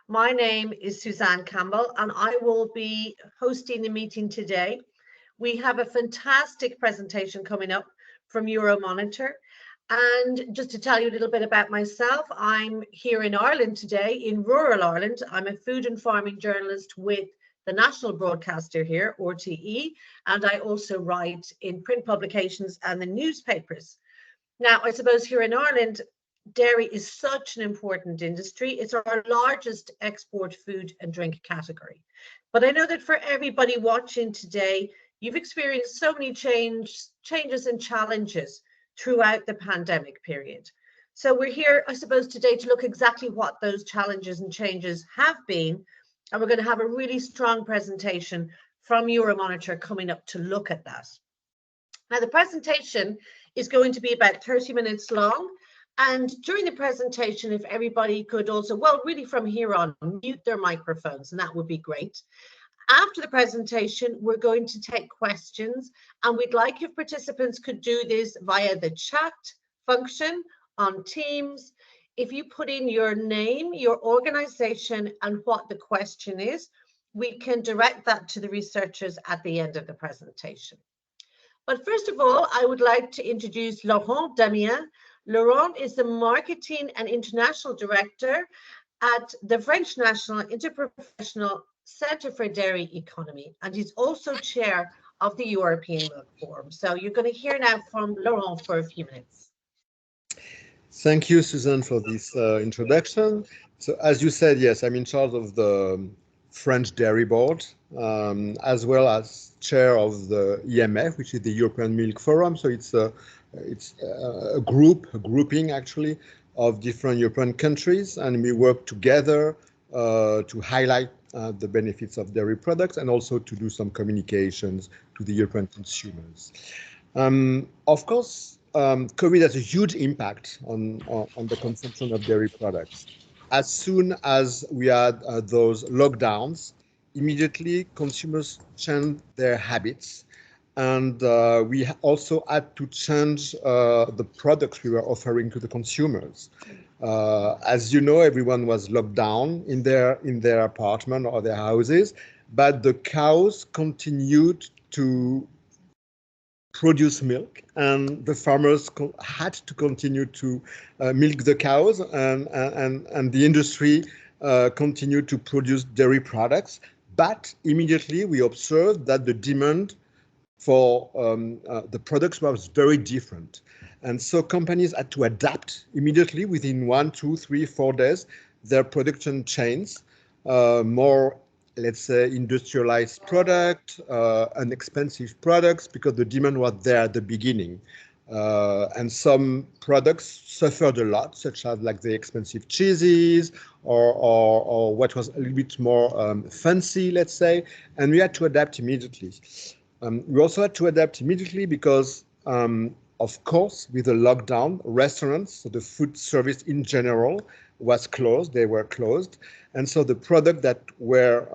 My name is Suzanne Campbell, and I will be hosting the meeting today. We have a fantastic presentation coming up from Euromonitor. And just to tell you a little bit about myself, I'm here in Ireland today, in rural Ireland. I'm a food and farming journalist with the national broadcaster here, RTE, and I also write in print publications and the newspapers. Now, I suppose here in Ireland, dairy is such an important industry. It's our largest export food and drink category. But I know that for everybody watching today, you've experienced so many changes and challenges throughout the pandemic period. So we're here, I suppose, today to look exactly what those challenges and changes have been. And we're going to have a really strong presentation from Euromonitor coming up to look at that. Now, the presentation is going to be about 30 minutes long. And during the presentation, if everybody could also, well, really from here on, mute their microphones, and that would be great. After the presentation, we're going to take questions, and we'd like if participants could do this via the chat function on Teams. If you put in your name, your organization, and what the question is, we can direct that to the researchers at the end of the presentation. But first of all, I would like to introduce Laurent Damien. Laurent is the Marketing and International Director at the French National Interprofessional Centre for Dairy Economy, and he's also chair of the European Milk Forum. So you're going to hear now from Laurent for a few minutes. Thank you, Susan, for this introduction. So as you said, yes, I'm in charge of the French Dairy Board, as well as chair of the EMF, which is the European Milk Forum. So it's a grouping actually of different European countries, and we work together to highlight the benefits of dairy products and also to do some communications to the European consumers. Of course, COVID has a huge impact on the consumption of dairy products. As soon as we had those lockdowns, immediately consumers changed their habits, and we also had to change the products we were offering to the consumers. As you know, everyone was locked down in their apartment or their houses, but the cows continued to produce milk, and the farmers had to continue to milk the cows, and the industry continued to produce dairy products. But immediately we observed that the demand for the products was very different. And so companies had to adapt immediately within 1, 2, 3, 4 days, their production chains, more, let's say, industrialized product, and expensive products, because the demand was there at the beginning. And some products suffered a lot, such as like the expensive cheeses or what was a little bit more fancy, let's say, and we had to adapt immediately. We also had to adapt immediately because, of course, with the lockdown, restaurants, so the food service in general, was closed. They were closed. And so the product that were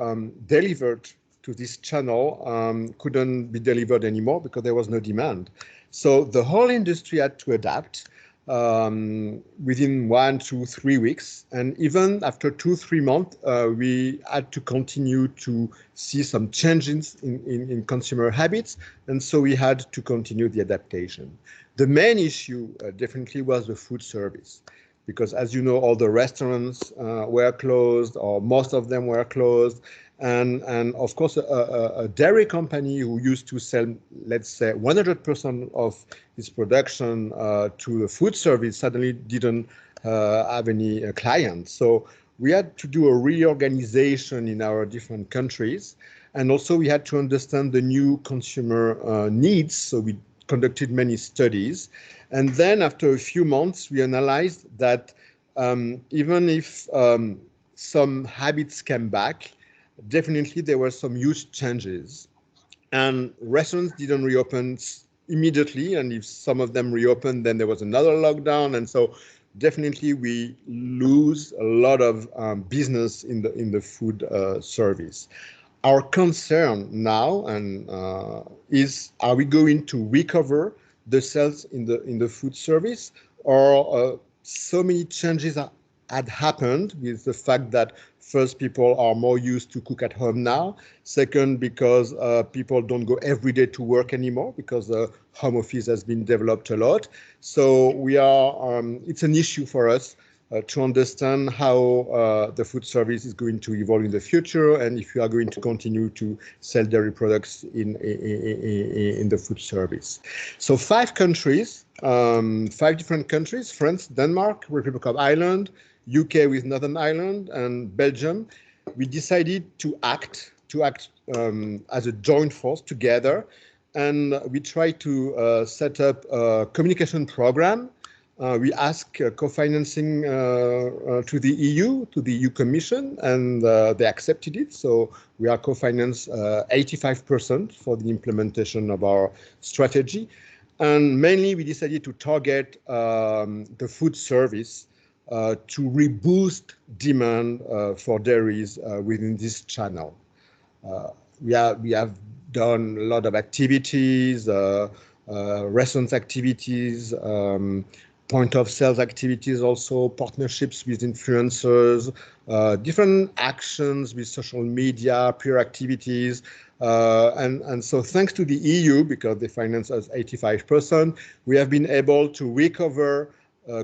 delivered to this channel couldn't be delivered anymore because there was no demand. So the whole industry had to adapt within 1, 2, 3 weeks. And even after 2, 3 months, we had to continue to see some changes in consumer habits. And so we had to continue the adaptation. The main issue definitely was the food service, because as you know, all the restaurants were closed, or most of them were closed. And of course, a dairy company who used to sell, let's say, 100% of its production to the food service suddenly didn't have any clients. So we had to do a reorganization in our different countries. And also we had to understand the new consumer needs. So we conducted many studies. And then after a few months, we analyzed that even if some habits came back, definitely there were some huge changes. And restaurants didn't reopen immediately. And if some of them reopened, then there was another lockdown. And so definitely we lose a lot of business in the food service. Our concern now is, are we going to recover the sales in the food service, or so many changes had happened with the fact that first, people are more used to cook at home now. Second, because people don't go every day to work anymore because the home office has been developed a lot. So we are, it's an issue for us to understand how the food service is going to evolve in the future, and if we are going to continue to sell dairy products in the food service. So 5 countries, 5 different countries: France, Denmark, Republic of Ireland, UK with Northern Ireland, and Belgium. We decided to act as a joint force together, and we tried to set up a communication program. We asked co-financing to the EU, to the EU Commission, and they accepted it. So we are co-financed 85% for the implementation of our strategy. And mainly we decided to target the food service to reboost demand for dairies within this channel. We have done a lot of activities, restaurant activities, point of sales activities, also partnerships with influencers, different actions with social media, peer activities. And so thanks to the EU, because they finance us 85%, we have been able to recover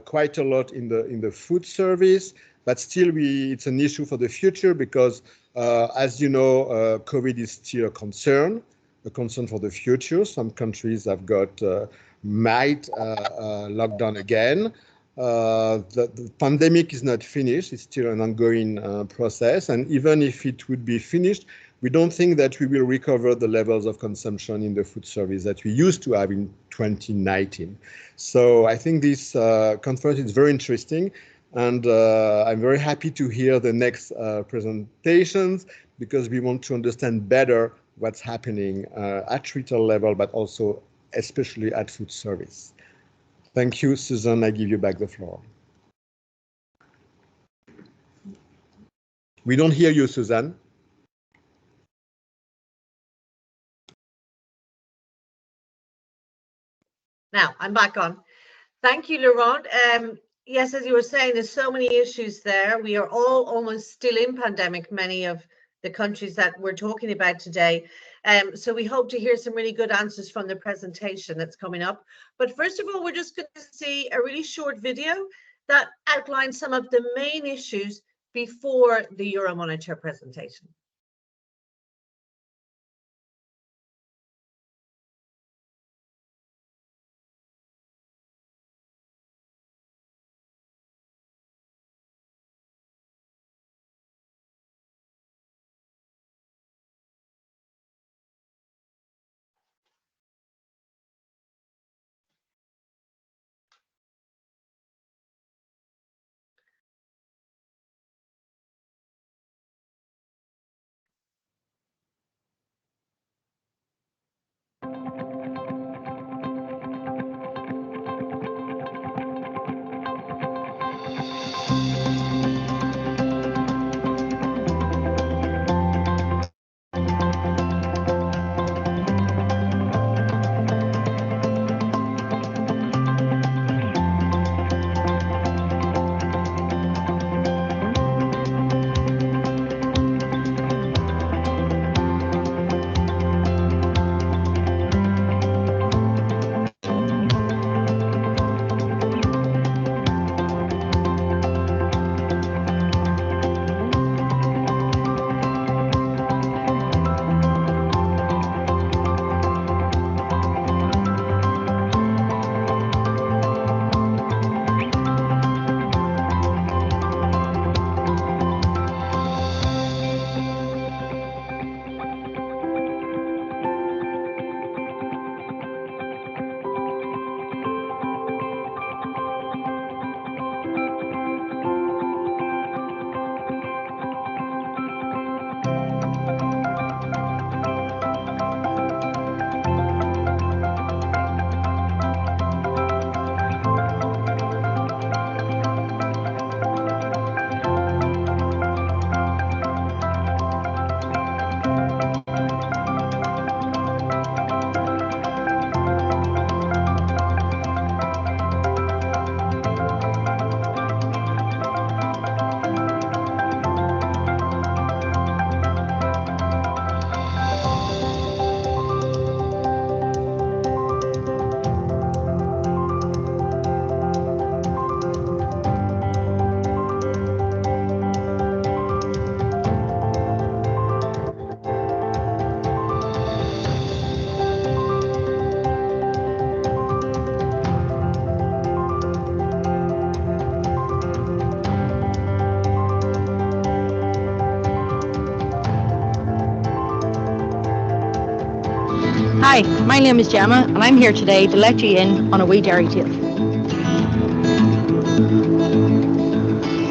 quite a lot in the food service, but still it's an issue for the future because as you know, COVID is still a concern for the future. Some countries have got might lock down again. The pandemic is not finished. It's still an ongoing process. And even if it would be finished, we don't think that we will recover the levels of consumption in the food service that we used to have in 2019. So I think this conference is very interesting. And I'm very happy to hear the next presentations, because we want to understand better what's happening at retail level, but also especially at food service. Thank you, Susan. I give you back the floor. We don't hear you, Susan. Now I'm back on. Thank you, Laurent. Yes, as you were saying, there's so many issues there. We are all almost still in pandemic, many of the countries that we're talking about today. So we hope to hear some really good answers from the presentation that's coming up. But first of all, we're just going to see a really short video that outlines some of the main issues before the Euromonitor presentation. Hi, my name is Gemma and I'm here today to let you in on a wee dairy tale.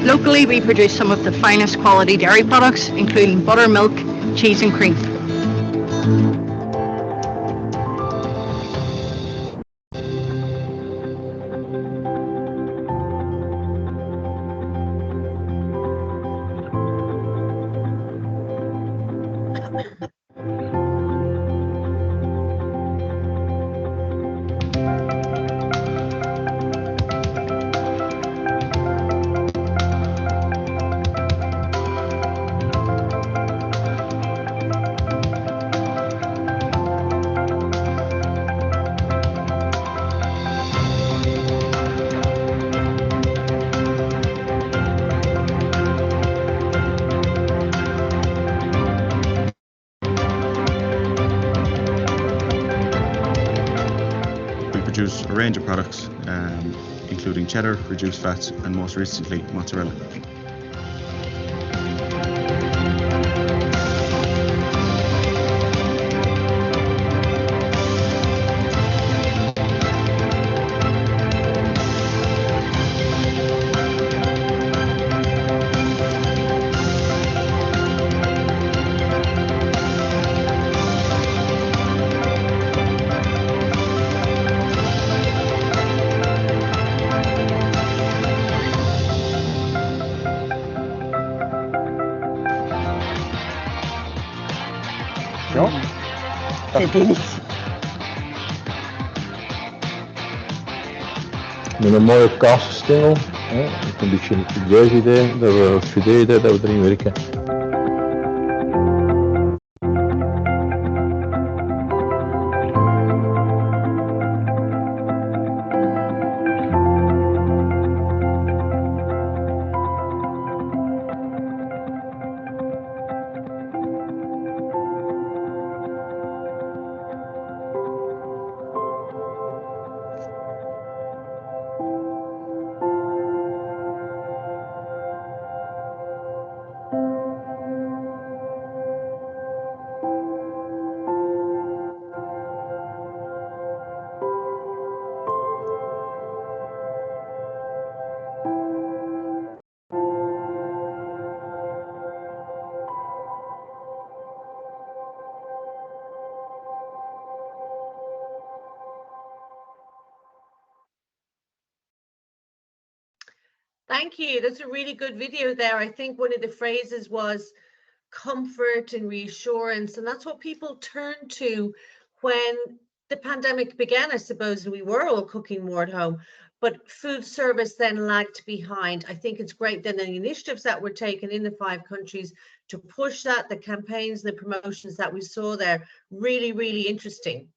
Locally, we produce some of the finest quality dairy products, including butter, milk, cheese and cream. We produce a range of products, including cheddar, reduced fats, and most recently, mozzarella. Ja. Met een mooie kaasstengel. Met een beetje het idee dat we het idee dat we erin werken. Thank you. That's a really good video there. I think one of the phrases was comfort and reassurance, and that's what people turned to when the pandemic began, I suppose, and we were all cooking more at home. But food service then lagged behind. I think it's great then the initiatives that were taken in the 5 countries to push that, the campaigns, the promotions that we saw there, really, really interesting.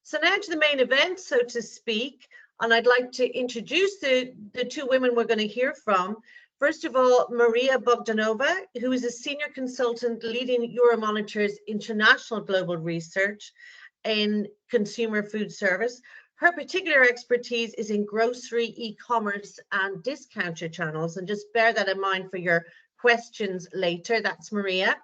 So now to the main event, so to speak, and I'd like to introduce the 2 women we're going to hear from. First of all, Maria Bogdanova, who is a senior consultant leading Euromonitor's international global research in consumer food service. Her particular expertise is in grocery, e-commerce and discounter channels, and just bear that in mind for your questions later. That's Maria.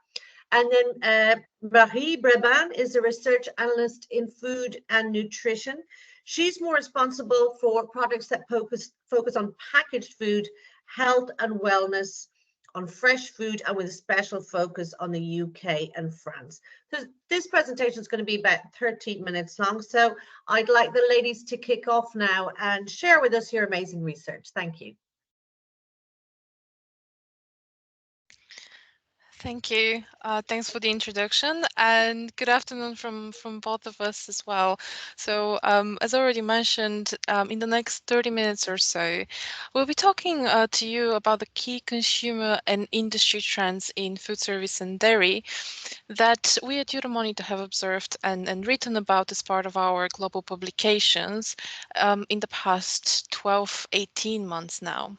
And then Marie Breban is a research analyst in food and nutrition. She's more responsible for products that focus on packaged food, health and wellness, on fresh food, and with a special focus on the UK and France. So this presentation is going to be about 13 minutes long. So I'd like the ladies to kick off now and share with us your amazing research. Thank you. Thank you. Thanks for the introduction, and good afternoon from both of us as well. So as already mentioned, in the next 30 minutes or so, we'll be talking to you about the key consumer and industry trends in food service and dairy that we at Euromonitor have observed and written about as part of our global publications in the past 12-18 months now.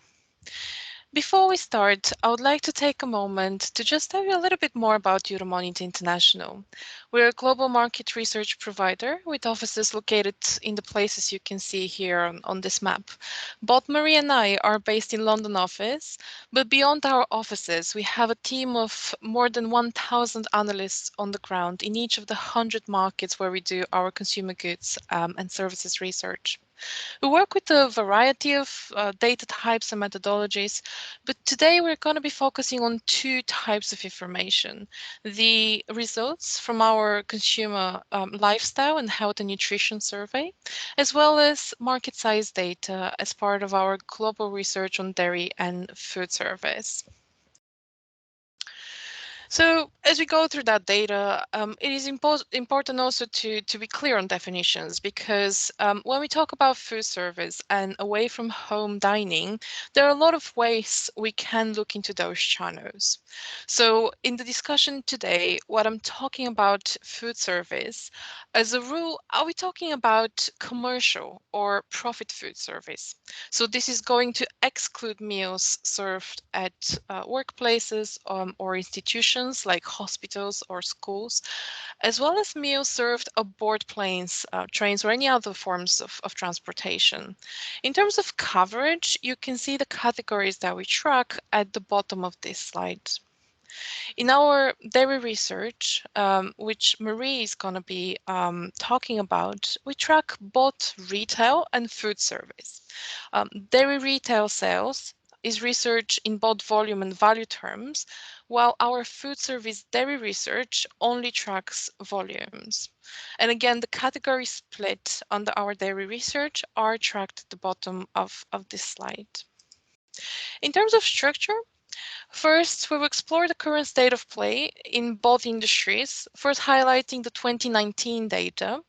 Before we start, I would like to take a moment to just tell you a little bit more about Euromonitor International. We're a global market research provider with offices located in the places you can see here on this map. Both Marie and I are based in London office, but beyond our offices, we have a team of more than 1,000 analysts on the ground in each of the 100 markets where we do our consumer goods and services research. We work with a variety of data types and methodologies, but today we're going to be focusing on two types of information. The results from our consumer lifestyle and health and nutrition survey, as well as market size data as part of our global research on dairy and food service. So as we go through that data, it is important also to be clear on definitions, because when we talk about food service and away from home dining, there are a lot of ways we can look into those channels. So in the discussion today, what I'm talking about food service, as a rule, are we talking about commercial or profit food service? So this is going to exclude meals served at workplaces or institutions like hospitals or schools, as well as meals served aboard planes, trains, or any other forms of transportation. In terms of coverage, you can see the categories that we track at the bottom of this slide. In our dairy research, which Marie is going to be talking about, we track both retail and food service. Dairy retail sales is research in both volume and value terms, while our food service dairy research only tracks volumes. And again, the category split under our dairy research are tracked at the bottom of this slide. In terms of structure, first, we will explore the current state of play in both industries, first highlighting the 2019 data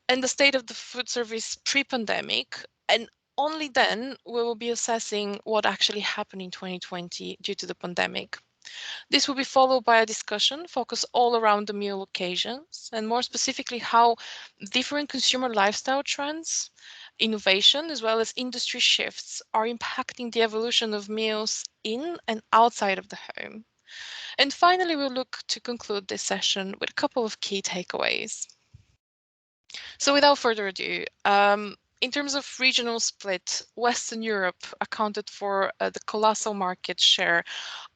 and the state of the food service pre-pandemic, and only then we will be assessing what actually happened in 2020 due to the pandemic. This will be followed by a discussion focused all around the meal occasions, and more specifically how different consumer lifestyle trends, innovation, as well as industry shifts are impacting the evolution of meals in and outside of the home. And finally, we'll look to conclude this session with a couple of key takeaways. So without further ado, in terms of regional split, Western Europe accounted for the colossal market share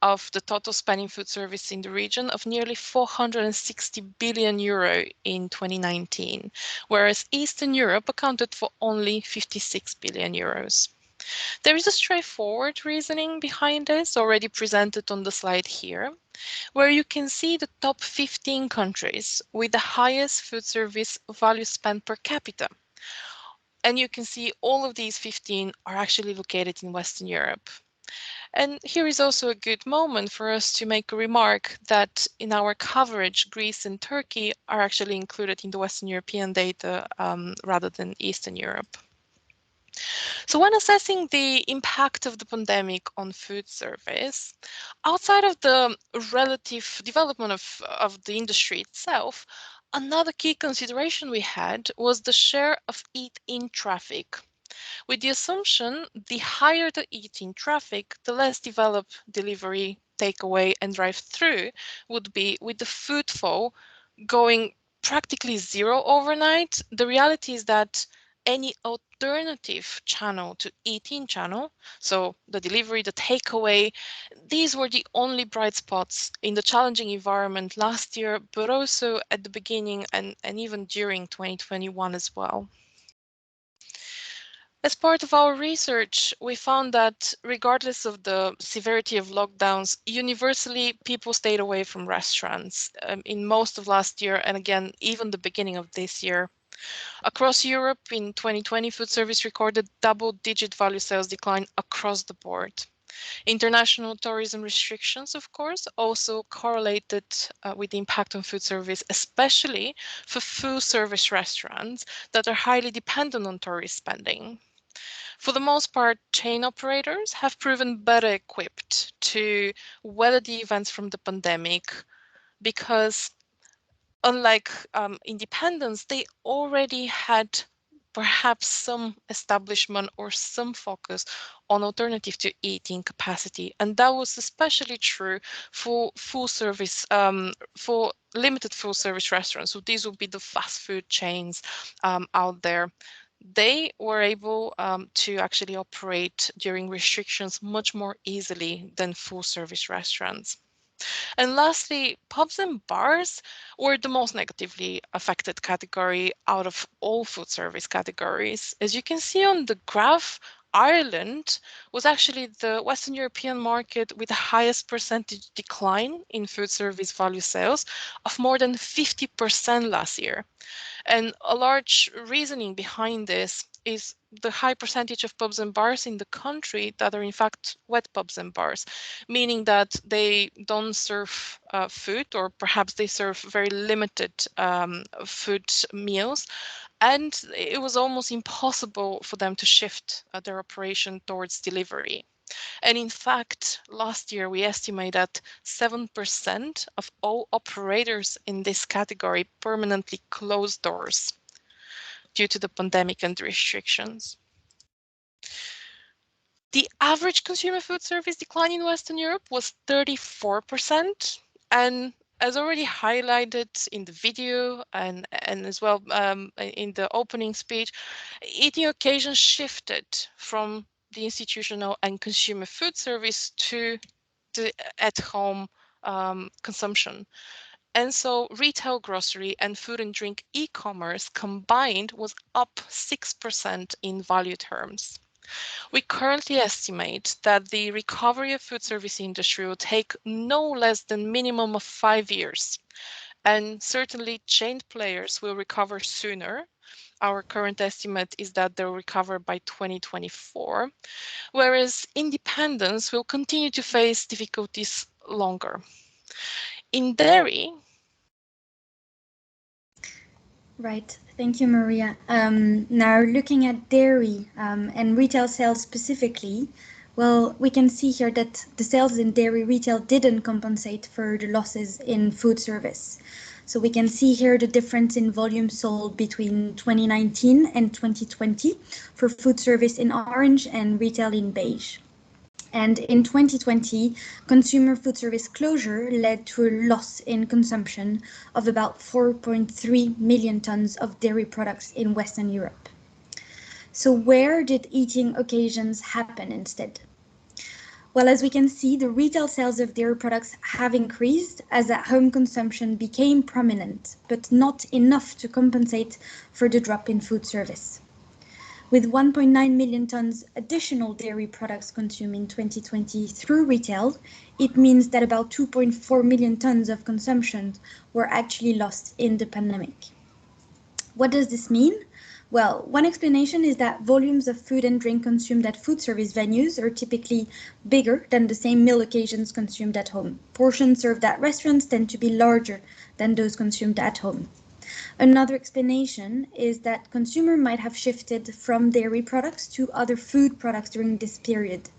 of the total spending food service in the region of nearly 460 billion euro in 2019, whereas Eastern Europe accounted for only 56 billion euros. There is a straightforward reasoning behind this already presented on the slide here, where you can see the top 15 countries with the highest food service value spent per capita. And you can see all of these 15 are actually located in Western Europe. And here is also a good moment for us to make a remark that in our coverage, Greece and Turkey are actually included in the Western European data rather than Eastern Europe. So when assessing the impact of the pandemic on food service, outside of the relative development of the industry itself, another key consideration we had was the share of eat-in traffic. With the assumption the higher the eat-in traffic, the less developed delivery, takeaway, and drive-through would be, with the footfall going practically zero overnight. The reality is that any alternative channel to eat-in channel, so the delivery, the takeaway, these were the only bright spots in the challenging environment last year, but also at the beginning and even during 2021 as well. As part of our research, we found that regardless of the severity of lockdowns, universally people stayed away from restaurants in most of last year and again, even the beginning of this year. Across Europe in 2020, food service recorded double-digit value sales decline across the board. International tourism restrictions, of course, also correlated with the impact on food service, especially for full service restaurants that are highly dependent on tourist spending. For the most part, chain operators have proven better equipped to weather the events from the pandemic because unlike independents, they already had perhaps some establishment or some focus on alternative to eating capacity. And that was especially true for full service, for limited full service restaurants. So these would be the fast food chains out there. They were able to actually operate during restrictions much more easily than full service restaurants. And lastly, pubs and bars were the most negatively affected category out of all food service categories. As you can see on the graph, Ireland was actually the Western European market with the highest percentage decline in food service value sales of more than 50% last year. And a large reasoning behind this is the high percentage of pubs and bars in the country that are in fact wet pubs and bars, meaning that they don't serve food, or perhaps they serve very limited food meals. And it was almost impossible for them to shift their operation towards delivery. And in fact, last year we estimate that 7% of all operators in this category permanently closed doors due to the pandemic and restrictions. The average consumer food service decline in Western Europe was 34%. And as already highlighted in the video and as well in the opening speech, eating occasions shifted from the institutional and consumer food service to the at-home consumption. And so retail grocery and food and drink e-commerce combined was up 6% in value terms. We currently estimate that the recovery of food service industry will take no less than minimum of 5 years. And certainly chained players will recover sooner. Our current estimate is that they'll recover by 2024, whereas independents will continue to face difficulties longer. In dairy, Right. Thank you, Maria. Now, looking at dairy and retail sales specifically, well, we can see here that the sales in dairy retail didn't compensate for the losses in food service. So we can see here the difference in volume sold between 2019 and 2020 for food service in orange and retail in beige. And in 2020, consumer food service closure led to a loss in consumption of about 4.3 million tons of dairy products in Western Europe. So where did eating occasions happen instead? Well, as we can see, the retail sales of dairy products have increased as at-home consumption became prominent, but not enough to compensate for the drop in food service. With 1.9 million tons additional dairy products consumed in 2020 through retail, it means that about 2.4 million tons of consumption were actually lost in the pandemic. What does this mean? Well, one explanation is that volumes of food and drink consumed at food service venues are typically bigger than the same meal occasions consumed at home. Portions served at restaurants tend to be larger than those consumed at home. Another explanation is that consumers might have shifted from dairy products to other food products during this period.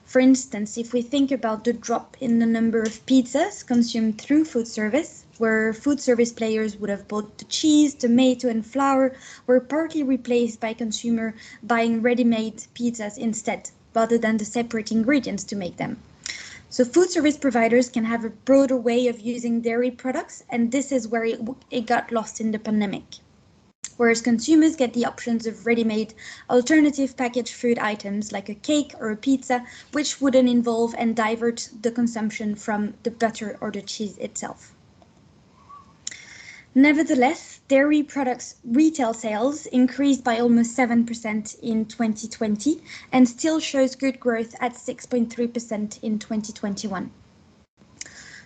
For instance, if we think about the drop in the number of pizzas consumed through food service, where food service players would have bought the cheese, tomato, and flour, were partly replaced by consumers buying ready-made pizzas instead, rather than the separate ingredients to make them. So food service providers can have a broader way of using dairy products, and this is where it got lost in the pandemic. Whereas consumers get the options of ready-made alternative packaged food items like a cake or a pizza, which wouldn't involve and divert the consumption from the butter or the cheese itself. Nevertheless, dairy products retail sales increased by almost 7% in 2020 and still shows good growth at 6.3% in 2021.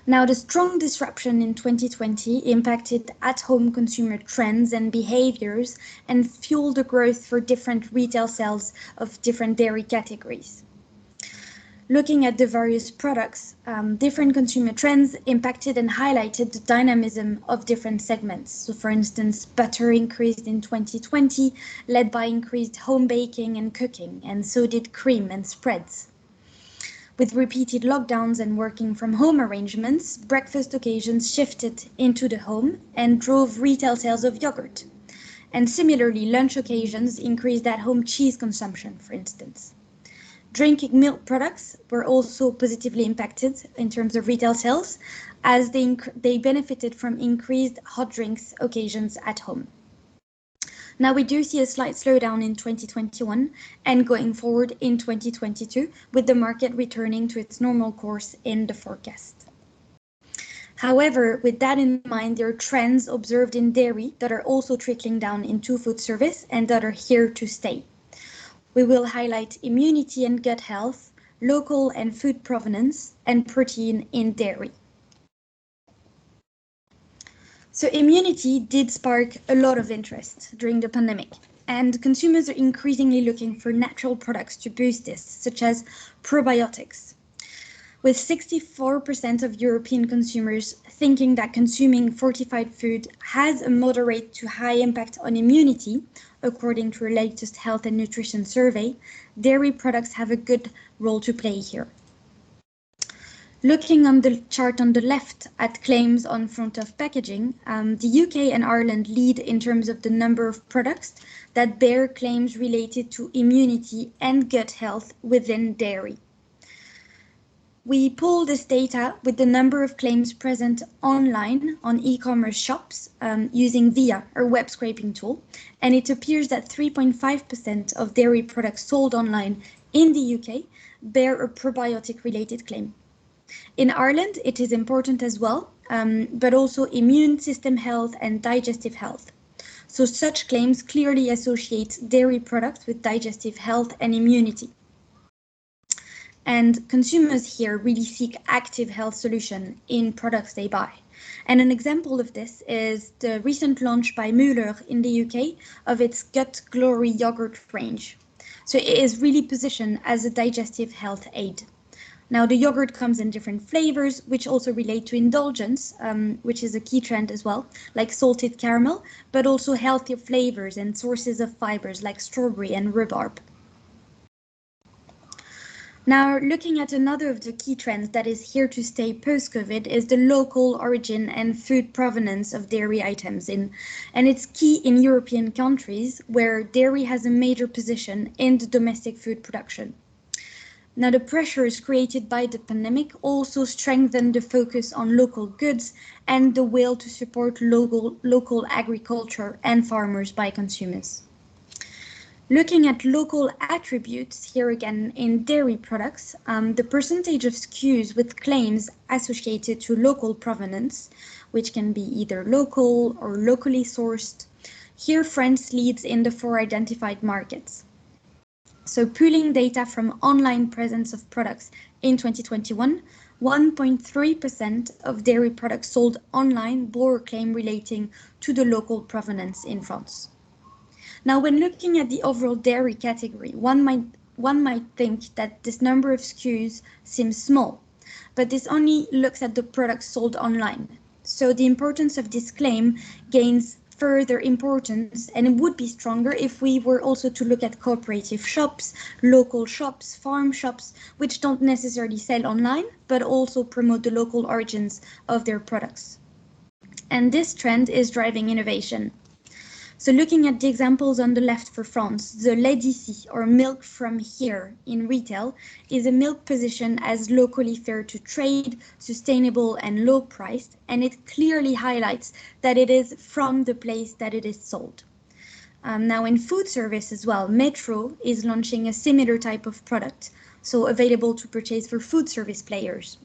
Now, the strong disruption in 2020 impacted at-home consumer trends and behaviors and fueled the growth for different retail sales of different dairy categories. Looking at the various products, different consumer trends impacted and highlighted the dynamism of different segments. So for instance, butter increased in 2020, led by increased home baking and cooking, and so did cream and spreads. With repeated lockdowns and working from home arrangements, breakfast occasions shifted into the home and drove retail sales of yogurt. And similarly, lunch occasions increased at-home cheese consumption, for instance. Drinking milk products were also positively impacted in terms of retail sales, as they benefited from increased hot drinks occasions at home. Now we do see a slight slowdown in 2021 and going forward in 2022, with the market returning to its normal course in the forecast. However, with that in mind, there are trends observed in dairy that are also trickling down into food service and that are here to stay. We will highlight immunity and gut health, local and food provenance, and protein in dairy. So immunity did spark a lot of interest during the pandemic, and consumers are increasingly looking for natural products to boost this, such as probiotics. With 64% of European consumers thinking that consuming fortified food has a moderate to high impact on immunity, according to a latest health and nutrition survey, dairy products have a good role to play here. Looking on the chart on the left at claims on front of packaging, the UK and Ireland lead in terms of the number of products that bear claims related to immunity and gut health within dairy. We pull this data with the number of claims present online on e-commerce shops using VIA, our web scraping tool, and it appears that 3.5% of dairy products sold online in the UK bear a probiotic-related claim. In Ireland, it is important as well, but also immune system health and digestive health. So such claims clearly associate dairy products with digestive health and immunity. And consumers here really seek active health solutions in products they buy. And an example of this is the recent launch by Müller in the UK of its Gut Glory yogurt range. So it is really positioned as a digestive health aid. Now the yogurt comes in different flavors, which also relate to indulgence, which is a key trend as well, like salted caramel, but also healthier flavors and sources of fibers like strawberry and rhubarb. Now, looking at another of the key trends that is here to stay post-COVID is the local origin and food provenance of dairy items and it's key in European countries where dairy has a major position in the domestic food production. Now, the pressures created by the pandemic also strengthened the focus on local goods and the will to support local agriculture and farmers by consumers. Looking at local attributes here again in dairy products, the percentage of SKUs with claims associated to local provenance, which can be either local or locally sourced. Here France leads in the 4 identified markets. So pooling data from online presence of products in 2021, 1.3% of dairy products sold online bore a claim relating to the local provenance in France. Now, when looking at the overall dairy category, one might think that this number of SKUs seems small, but this only looks at the products sold online. So the importance of this claim gains further importance, and it would be stronger if we were also to look at cooperative shops, local shops, farm shops, which don't necessarily sell online, but also promote the local origins of their products. And this trend is driving innovation. So looking at the examples on the left for France, the lait d'ici, or milk from here in retail, is a milk positioned as locally fair to trade, sustainable and low priced, and it clearly highlights that it is from the place that it is sold. Now in food service as well, Metro is launching a similar type of product, so available to purchase for food service players.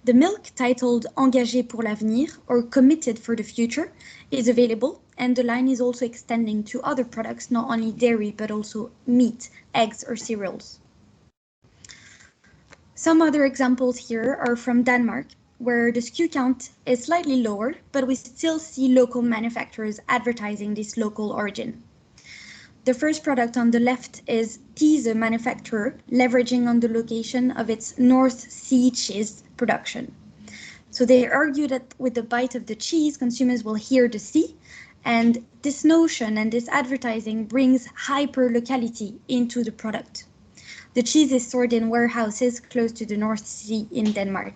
The milk, titled Engagé pour l'avenir, or Committed for the Future, is available, and the line is also extending to other products, not only dairy, but also meat, eggs, or cereals. Some other examples here are from Denmark, where the SKU count is slightly lower, but we still see local manufacturers advertising this local origin. The first product on the left is Tease manufacturer, leveraging on the location of its North Sea cheese production. So they argue that with the bite of the cheese, consumers will hear the sea, and this notion and this advertising brings hyper-locality into the product. The cheese is stored in warehouses close to the North Sea in Denmark.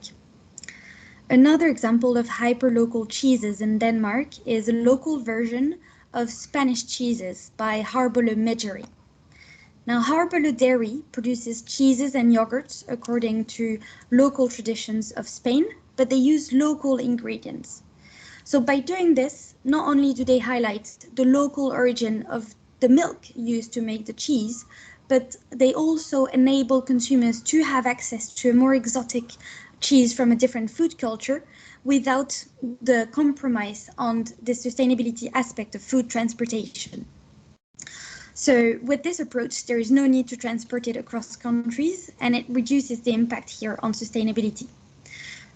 Another example of hyper-local cheeses in Denmark is a local version of Spanish cheeses by Harbolo Mejeri. Now, Harbolo Dairy produces cheeses and yogurts according to local traditions of Spain, but they use local ingredients. So by doing this, not only do they highlight the local origin of the milk used to make the cheese, but they also enable consumers to have access to a more exotic cheese from a different food culture without the compromise on the sustainability aspect of food transportation. So with this approach, there is no need to transport it across countries, and it reduces the impact here on sustainability.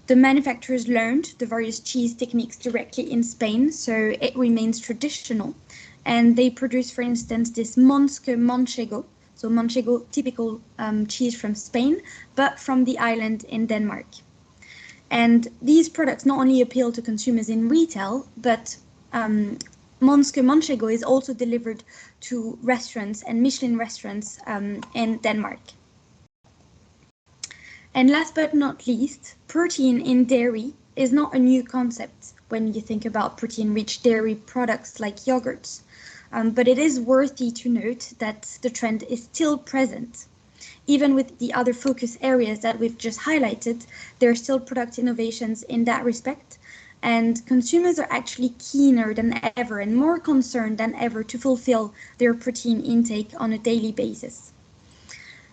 The manufacturers learned the various cheese techniques directly in Spain, so it remains traditional. And they produce, for instance, this Monske Manchego, so Manchego, typical cheese from Spain, but from the island in Denmark. And these products not only appeal to consumers in retail, but Monske Manchego is also delivered to restaurants and Michelin restaurants in Denmark. And last but not least, protein in dairy is not a new concept when you think about protein-rich dairy products like yogurts. But it is worthy to note that the trend is still present. Even with the other focus areas that we've just highlighted, there are still product innovations in that respect. And consumers are actually keener than ever and more concerned than ever to fulfill their protein intake on a daily basis.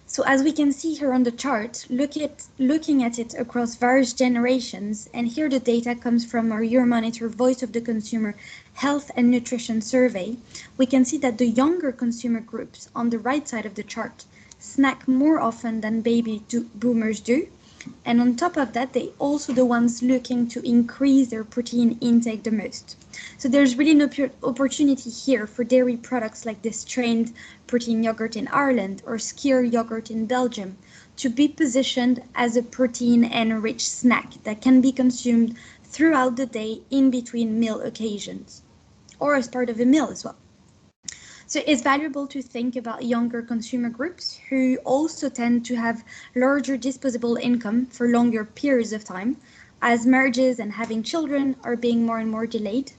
So as we can see here on the chart, looking at it across various generations, and here the data comes from our Euromonitor Voice of the Consumer Health and Nutrition Survey, we can see that the younger consumer groups on the right side of the chart snack more often than baby boomers do. And on top of that, they also the ones looking to increase their protein intake the most. So there's really an opportunity here for dairy products like this strained protein yogurt in Ireland or skyr yogurt in Belgium to be positioned as a protein-enriched snack that can be consumed throughout the day in between meal occasions or as part of a meal as well. So it's valuable to think about younger consumer groups who also tend to have larger disposable income for longer periods of time, as marriages and having children are being more and more delayed.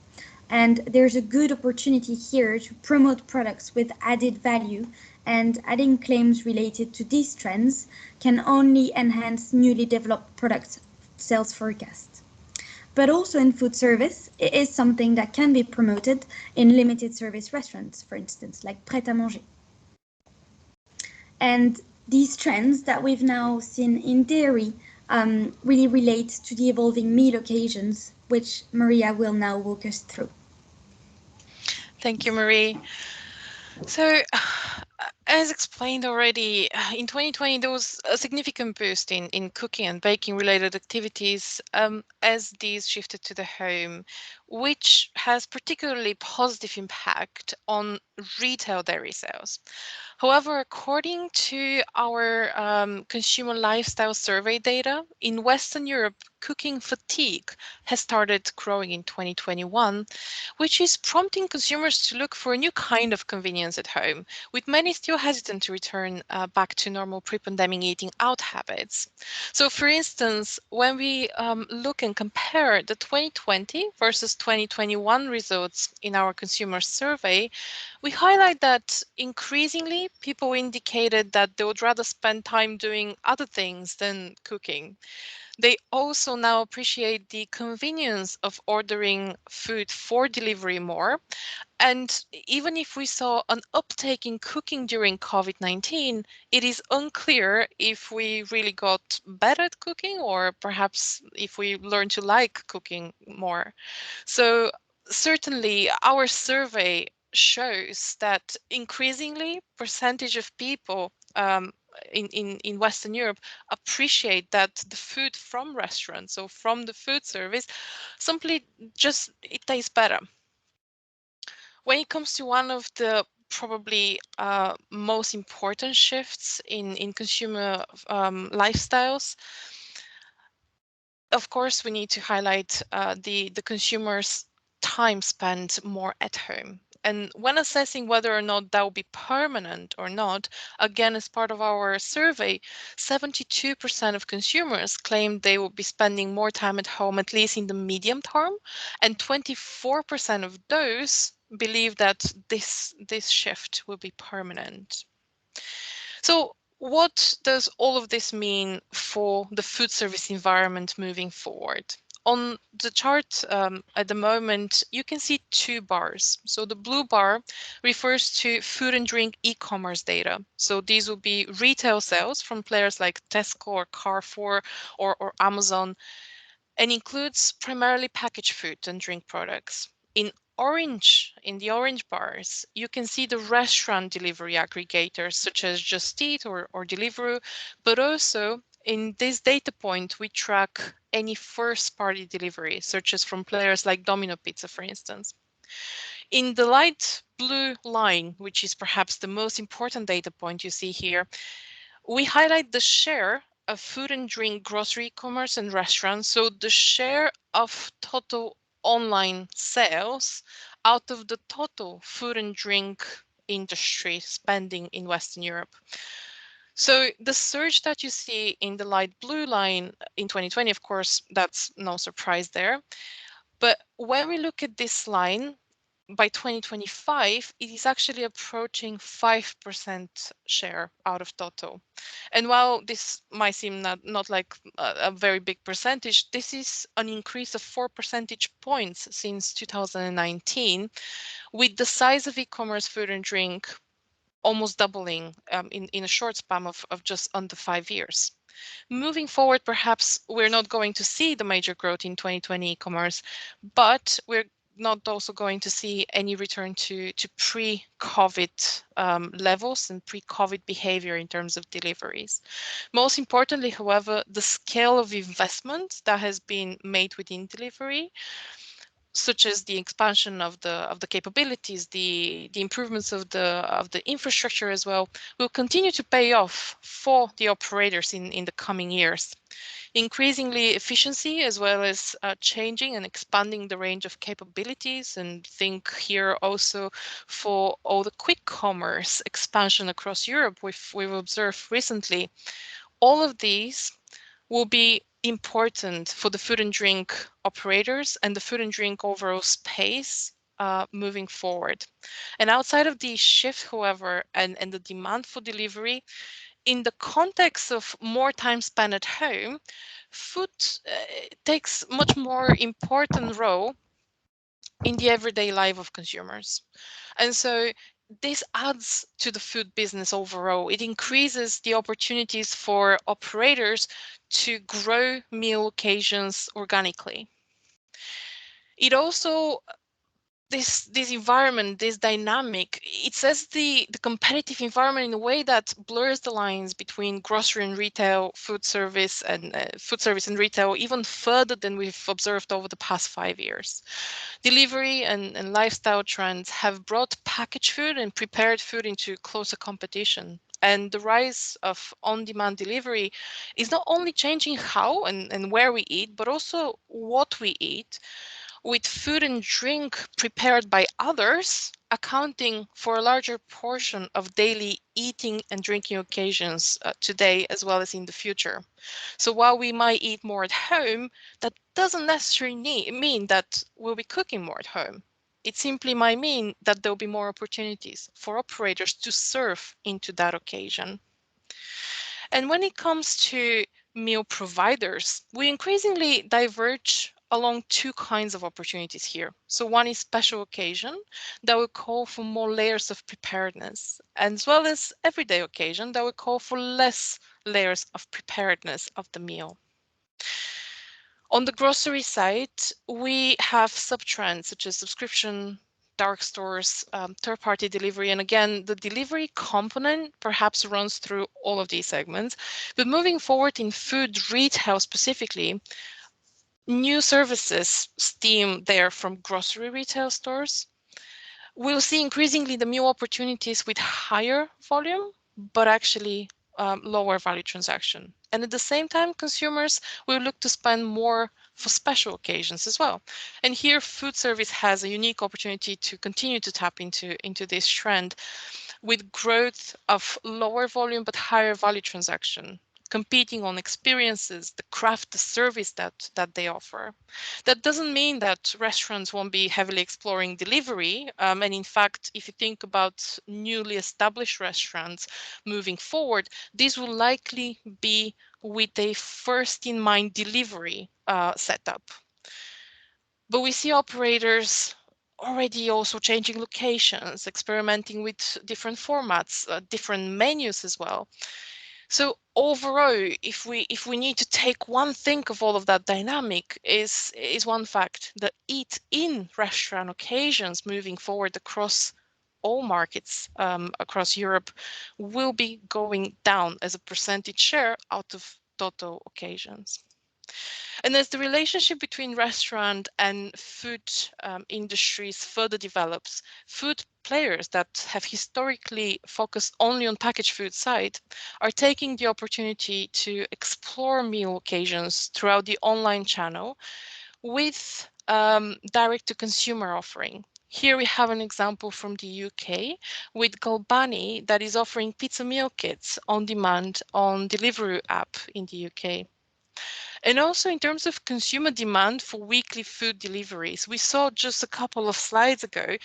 And there's a good opportunity here to promote products with added value, and adding claims related to these trends can only enhance newly developed product sales forecasts. But also in food service, it is something that can be promoted in limited service restaurants, for instance, like prêt-à-manger. And these trends that we've now seen in dairy really relate to the evolving meal occasions, which Maria will now walk us through. Thank you, Marie. So, as explained already, in 2020, there was a significant boost in cooking and baking related activities as these shifted to the home, which has particularly positive impact on retail dairy sales. However, according to our consumer lifestyle survey data, in Western Europe, cooking fatigue has started growing in 2021, which is prompting consumers to look for a new kind of convenience at home, with many still hesitant to return back to normal pre-pandemic eating out habits. So for instance, when we look and compare the 2020 versus 2021 results in our consumer survey, we highlight that increasingly people indicated that they would rather spend time doing other things than cooking. They also now appreciate the convenience of ordering food for delivery more. And even if we saw an uptake in cooking during COVID-19, it is unclear if we really got better at cooking or perhaps if we learned to like cooking more. So certainly our survey shows that increasingly percentage of people in Western Europe appreciate that the food from restaurants or from the food service simply just it tastes better. When it comes to one of the probably most important shifts in consumer lifestyles, of course, we need to highlight the consumers' time spent more at home. And when assessing whether or not that will be permanent or not, again, as part of our survey, 72% of consumers claimed they will be spending more time at home, at least in the medium term, and 24% of those believe that this shift will be permanent. So what does all of this mean for the food service environment moving forward? On the chart at the moment, you can see two bars. So the blue bar refers to food and drink e-commerce data. So these will be retail sales from players like Tesco or Carrefour or Amazon, and includes primarily packaged food and drink products. In the orange bars, you can see the restaurant delivery aggregators such as Just Eat or Deliveroo, but also in this data point, we track any first-party delivery, such as from players like Domino Pizza, for instance. In the light blue line, which is perhaps the most important data point you see here, we highlight the share of food and drink grocery commerce and restaurants. So the share of total online sales out of the total food and drink industry spending in Western Europe. So the surge that you see in the light blue line in 2020, of course, that's no surprise there. But when we look at this line, by 2025, it is actually approaching 5% share out of total. And while this might seem not like a very big percentage, this is an increase of 4 percentage points since 2019, with the size of e-commerce food and drink almost doubling in a short span of just under 5 years. Moving forward, perhaps we're not going to see the major growth in 2020 e-commerce, but we're not also going to see any return to pre-COVID levels and pre-COVID behavior in terms of deliveries. Most importantly, however, the scale of investment that has been made within delivery, such as the expansion of the capabilities, the improvements of the infrastructure as well, will continue to pay off for the operators in the coming years. Increasingly efficiency, as well as changing and expanding the range of capabilities, and think here also for all the quick commerce expansion across Europe we've observed recently. All of these will be important for the food and drink operators and the food and drink overall space moving forward. And outside of the shift, however, and the demand for delivery, in the context of more time spent at home, food takes much more important role in the everyday life of consumers. And so this adds to the food business overall. It increases the opportunities for operators to grow meal occasions organically. It also, this environment, this dynamic, it says the competitive environment in a way that blurs the lines between grocery and retail, food service and retail even further than we've observed over the past 5 years. Delivery and lifestyle trends have brought packaged food and prepared food into closer competition. And the rise of on-demand delivery is not only changing how and where we eat, but also what we eat, with food and drink prepared by others accounting for a larger portion of daily eating and drinking occasions today as well as in the future. So while we might eat more at home, that doesn't necessarily mean that we'll be cooking more at home. It simply might mean that there'll be more opportunities for operators to serve into that occasion. And when it comes to meal providers, we increasingly diverge along two kinds of opportunities here. So one is special occasion that will call for more layers of preparedness, as well as everyday occasion that will call for less layers of preparedness of the meal. On the grocery side, we have sub-trends such as subscription, dark stores, third-party delivery. And again, the delivery component perhaps runs through all of these segments. But moving forward in food retail specifically, new services stem there from grocery retail stores. We'll see increasingly the meal opportunities with higher volume, but actually lower value transaction. And at the same time, consumers will look to spend more for special occasions as well. And here, food service has a unique opportunity to continue to tap into this trend with growth of lower volume but higher value transaction. competing on experiences, the craft, the service that they offer. That doesn't mean that restaurants won't be heavily exploring delivery. And in fact, if you think about newly established restaurants moving forward, this will likely be with a first in mind delivery setup. But we see operators already also changing locations, experimenting with different formats, different menus as well. So overall, if we need to take one thing of all of that dynamic, is one fact: the eat-in restaurant occasions moving forward across all markets across Europe will be going down as a percentage share out of total occasions. And as the relationship between restaurant and food industries further develops, food players that have historically focused only on packaged food side are taking the opportunity to explore meal occasions throughout the online channel with direct-to-consumer offering. Here we have an example from the UK with Galbani that is offering pizza meal kits on demand on Deliveroo app in the UK. And also in terms of consumer demand for weekly food deliveries, we saw just a couple of slides ago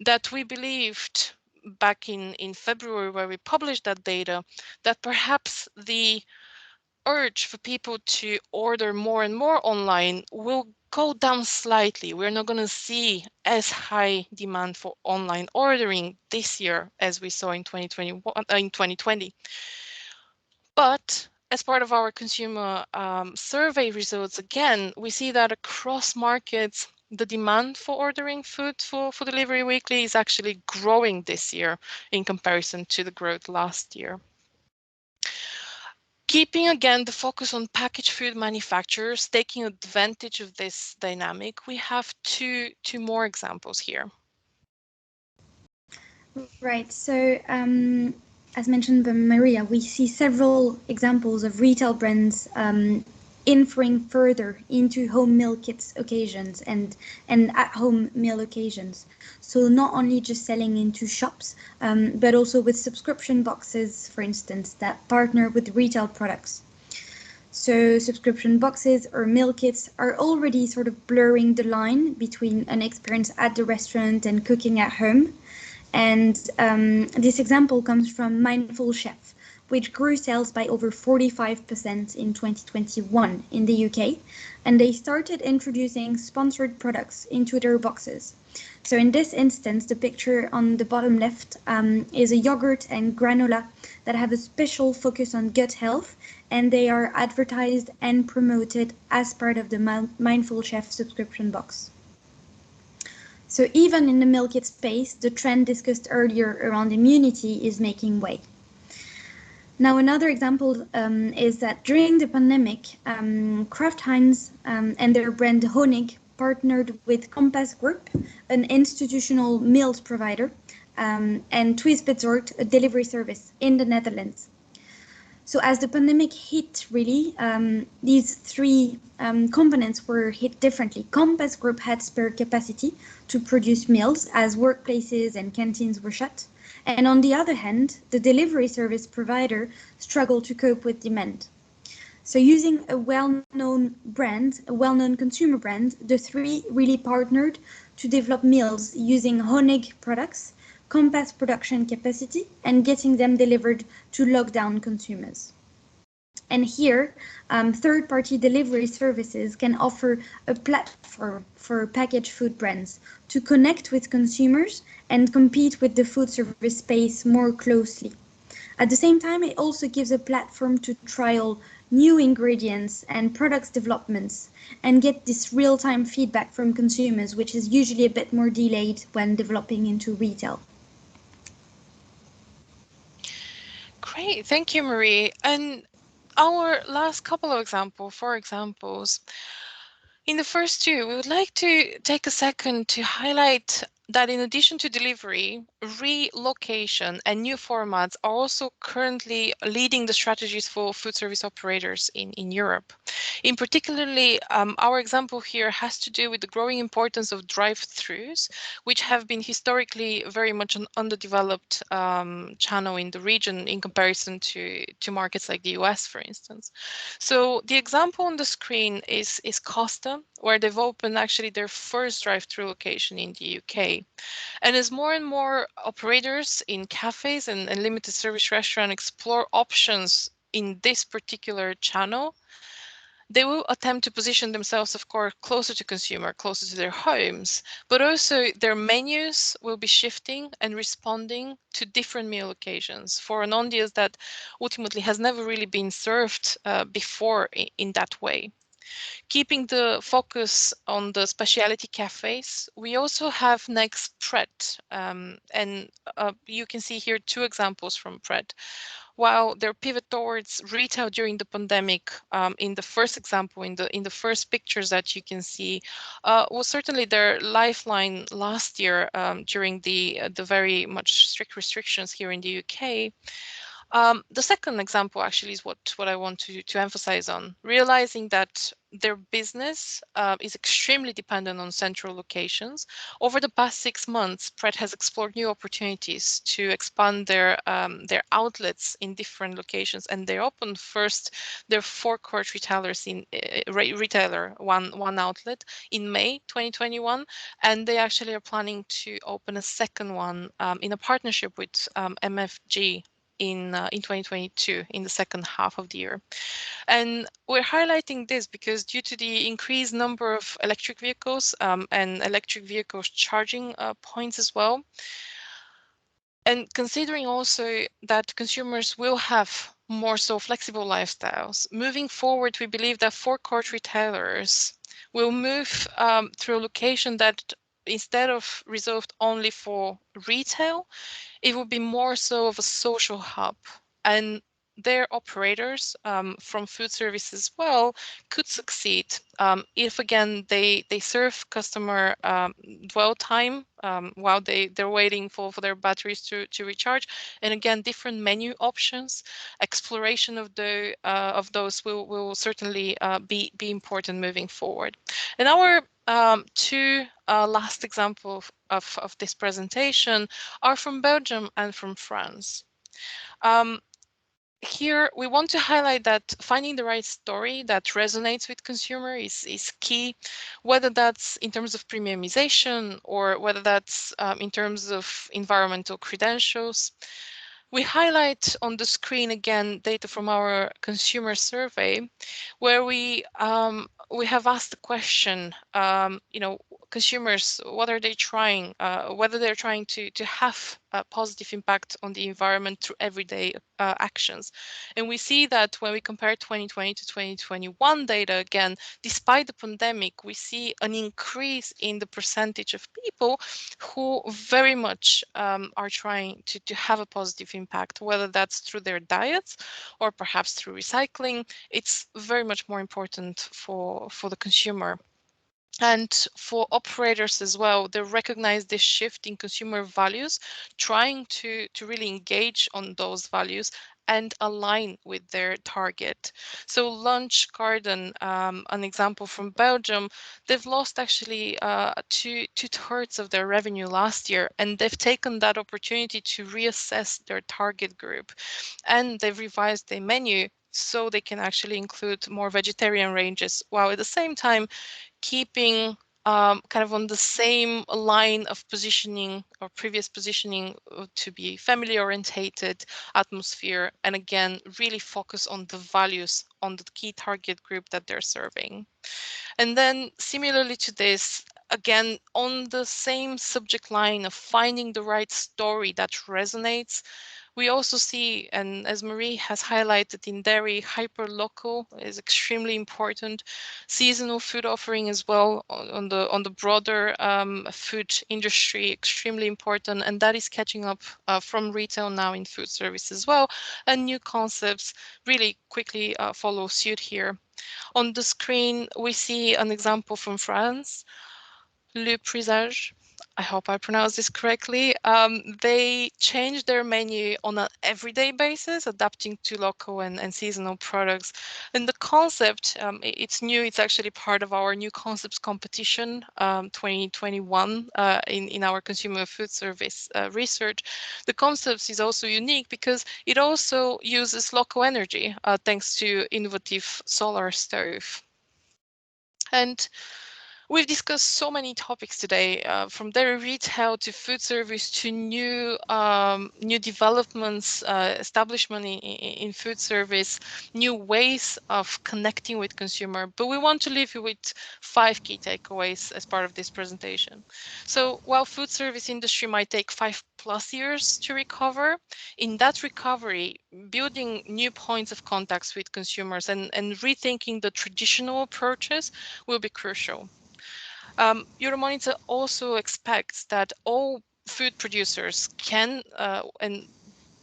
that we believed back in February, where we published that data, that perhaps the urge for people to order more and more online will go down slightly. We're not going to see as high demand for online ordering this year as we saw in 2020. But as part of our consumer survey results, again, we see that across markets, the demand for ordering food for delivery weekly is actually growing this year in comparison to the growth last year. Keeping again the focus on packaged food manufacturers, taking advantage of this dynamic, we have two more examples here. Right. So, as mentioned by Maria, we see several examples of retail brands entering further into home meal kits occasions and at-home meal occasions. So not only just selling into shops, but also with subscription boxes, for instance, that partner with retail products. So subscription boxes or meal kits are already sort of blurring the line between an experience at the restaurant and cooking at home. And this example comes from Mindful Chef, which grew sales by over 45% in 2021 in the UK. And they started introducing sponsored products into their boxes. So in this instance, the picture on the bottom left is a yogurt and granola that have a special focus on gut health, and they are advertised and promoted as part of the Mindful Chef subscription box. So even in the meal kit space, the trend discussed earlier around immunity is making way. Now, another example is that during the pandemic, Kraft Heinz and their brand Honig partnered with Compass Group, an institutional meals provider, and Twistbezorgd, a delivery service in the Netherlands. So as the pandemic hit, really, these three components were hit differently. Compass Group had spare capacity to produce meals as workplaces and canteens were shut. And on the other hand, the delivery service provider struggled to cope with demand. So using a well-known brand, a well-known consumer brand, the three really partnered to develop meals using Honig products, Compass production capacity, and getting them delivered to lockdown consumers. And here, third-party delivery services can offer a platform for packaged food brands to connect with consumers and compete with the food service space more closely. At the same time, it also gives a platform to trial new ingredients and products developments and get this real-time feedback from consumers, which is usually a bit more delayed when developing into retail. Great, thank you, Marie. And our last couple of examples, in the first two, we would like to take a second to highlight that in addition to delivery, relocation and new formats are also currently leading the strategies for food service operators in Europe. In particularly, our example here has to do with the growing importance of drive-throughs, which have been historically very much an underdeveloped channel in the region in comparison to markets like the US, for instance. So the example on the screen is Costa, where they've opened actually their first drive-through location in the UK. And as more and more operators in cafes and limited service restaurants explore options in this particular channel, they will attempt to position themselves, of course, closer to consumer, closer to their homes, but also their menus will be shifting and responding to different meal occasions for an audience that ultimately has never really been served before in that way. Keeping the focus on the specialty cafes, we also have next Pret, and you can see here two examples from Pret. While their pivot towards retail during the pandemic, in the first example, in the first pictures that you can see, was certainly their lifeline last year during the very much strict restrictions here in the UK. The second example actually is what I want to emphasize on, realizing that their business is extremely dependent on central locations. Over the past 6 months, Pret has explored new opportunities to expand their outlets in different locations, and they opened first their forecourt retailers in retailer one outlet in May 2021, and they actually are planning to open a second one in a partnership with MFG in 2022, in the second half of the year. And we're highlighting this because due to the increased number of electric vehicles and electric vehicles charging points as well, and considering also that consumers will have more so flexible lifestyles, moving forward, we believe that forecourt retailers will move through a location that, instead of reserved only for retail, it would be more so of a social hub, and their operators from food service as well could succeed if again they serve customer dwell time while they're waiting for their batteries to recharge, and again different menu options. Exploration of those will certainly be important moving forward. And our two last examples of this presentation are from Belgium and from France. Here, we want to highlight that finding the right story that resonates with consumer is key, whether that's in terms of premiumization or whether that's in terms of environmental credentials. We highlight on the screen again data from our consumer survey, where we have asked the question, consumers, what are they trying, whether they're trying to have a positive impact on the environment through everyday actions. And we see that when we compare 2020 to 2021 data, again, despite the pandemic, we see an increase in the percentage of people who very much are trying to have a positive impact, whether that's through their diets or perhaps through recycling. It's very much more important for the consumer. And for operators as well, they recognize this shift in consumer values, trying to really engage on those values and align with their target. So Lunch Garden, an example from Belgium, they've lost actually two-thirds of their revenue last year, and they've taken that opportunity to reassess their target group, and they've revised their menu so they can actually include more vegetarian ranges, while at the same time keeping kind of on the same line of positioning or previous positioning to be family orientated atmosphere, and again really focus on the values on the key target group that they're serving. And then similarly to this, again on the same subject line of finding the right story that resonates, we also see, and as Marie has highlighted in dairy, hyper-local is extremely important. Seasonal food offering as well on the broader food industry, extremely important, and that is catching up from retail now in food service as well. And new concepts really quickly follow suit here. On the screen, we see an example from France, Le Présage. I hope I pronounced this correctly. They changed their menu on an everyday basis, adapting to local and seasonal products. And the concept, it's new. It's actually part of our new concepts competition 2021 in our consumer food service research. The concepts is also unique because it also uses local energy thanks to innovative solar stove. And we've discussed so many topics today, from dairy retail to food service to new developments, establishment in food service, new ways of connecting with consumer. But we want to leave you with 5 key takeaways as part of this presentation. So while food service industry might take 5+ years to recover, in that recovery, building new points of contacts with consumers and rethinking the traditional approaches will be crucial. Euromonitor also expects that all food producers can and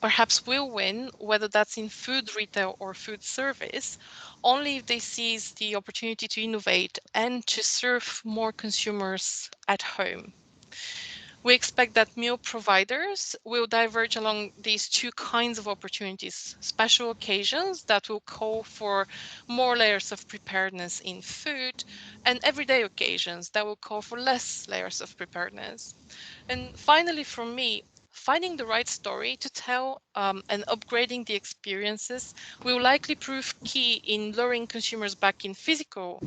perhaps will win, whether that's in food retail or food service, only if they seize the opportunity to innovate and to serve more consumers at home. We expect that meal providers will diverge along these two kinds of opportunities: special occasions that will call for more layers of preparedness in food, and everyday occasions that will call for less layers of preparedness. And finally, for me, finding the right story to tell and upgrading the experiences will likely prove key in luring consumers back in physical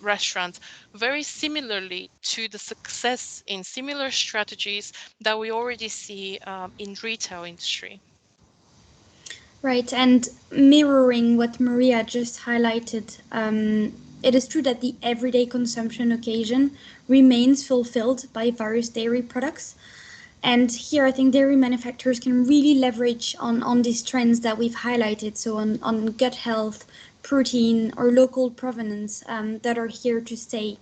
restaurants, very similarly to the success in similar strategies that we already see in retail industry. Right, and mirroring what Maria just highlighted, it is true that the everyday consumption occasion remains fulfilled by various dairy products. And here I think dairy manufacturers can really leverage on these trends that we've highlighted, so on gut health, protein, or local provenance that are here to stay.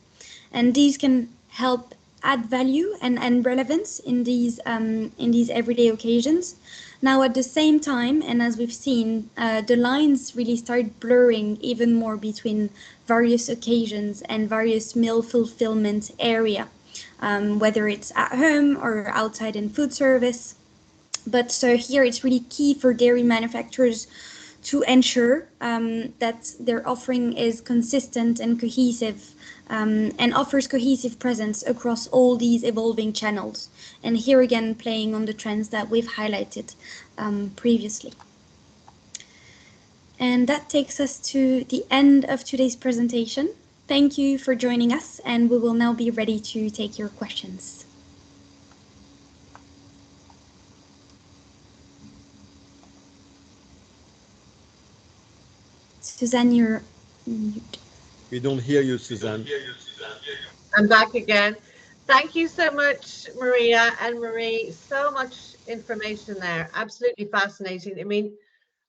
And these can help add value and relevance in these everyday occasions. Now, at the same time, and as we've seen, the lines really start blurring even more between various occasions and various meal fulfillment area. Whether it's at home or outside in food service. But so here it's really key for dairy manufacturers to ensure that their offering is consistent and cohesive and offers cohesive presence across all these evolving channels. And here again, playing on the trends that we've highlighted previously. And that takes us to the end of today's presentation. Thank you for joining us, and we will now be ready to take your questions. Suzanne, you're mute. We don't hear you, Suzanne. I'm back again. Thank you so much, Maria and Marie. So much information there. Absolutely fascinating. I mean,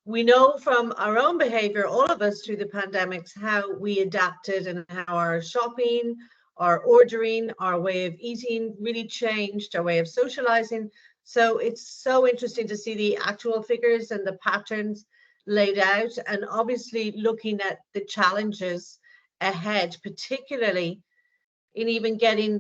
we know from our own behavior, all of us through the pandemics, how we adapted and how our shopping, our ordering, our way of eating really changed, our way of socializing. So it's so interesting to see the actual figures and the patterns laid out, and obviously looking at the challenges ahead, particularly in even getting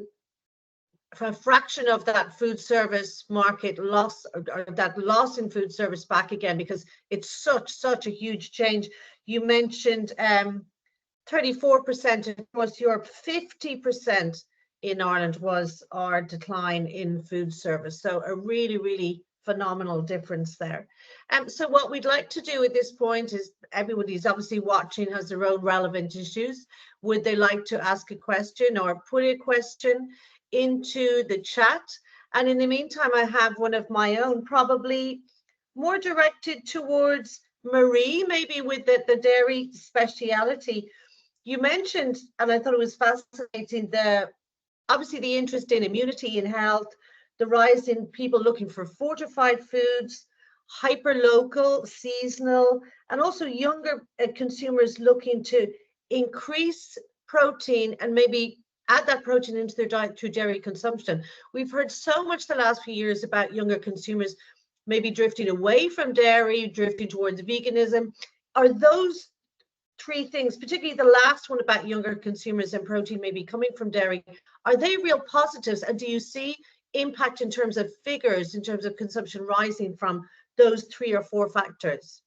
a fraction of that food service market loss, or that loss in food service back again, because it's such a huge change. You mentioned 34% across Europe, 50% in Ireland was our decline in food service. So a really phenomenal difference there. So what we'd like to do at this point is, everybody's obviously watching, has their own relevant issues. Would they like to ask a question or put a question into the chat? And in the meantime, I have one of my own, probably more directed towards Marie, maybe with the dairy speciality. You mentioned, and I thought it was fascinating, obviously the interest in immunity and health, the rise in people looking for fortified foods, hyper local, seasonal, and also younger consumers looking to increase protein and maybe add that protein into their diet through dairy consumption. We've heard so much the last few years about younger consumers maybe drifting away from dairy, drifting towards veganism. Are those three things, particularly the last one about younger consumers and protein maybe coming from dairy, are they real positives? And do you see impact in terms of figures, in terms of consumption rising from those 3 or 4 factors?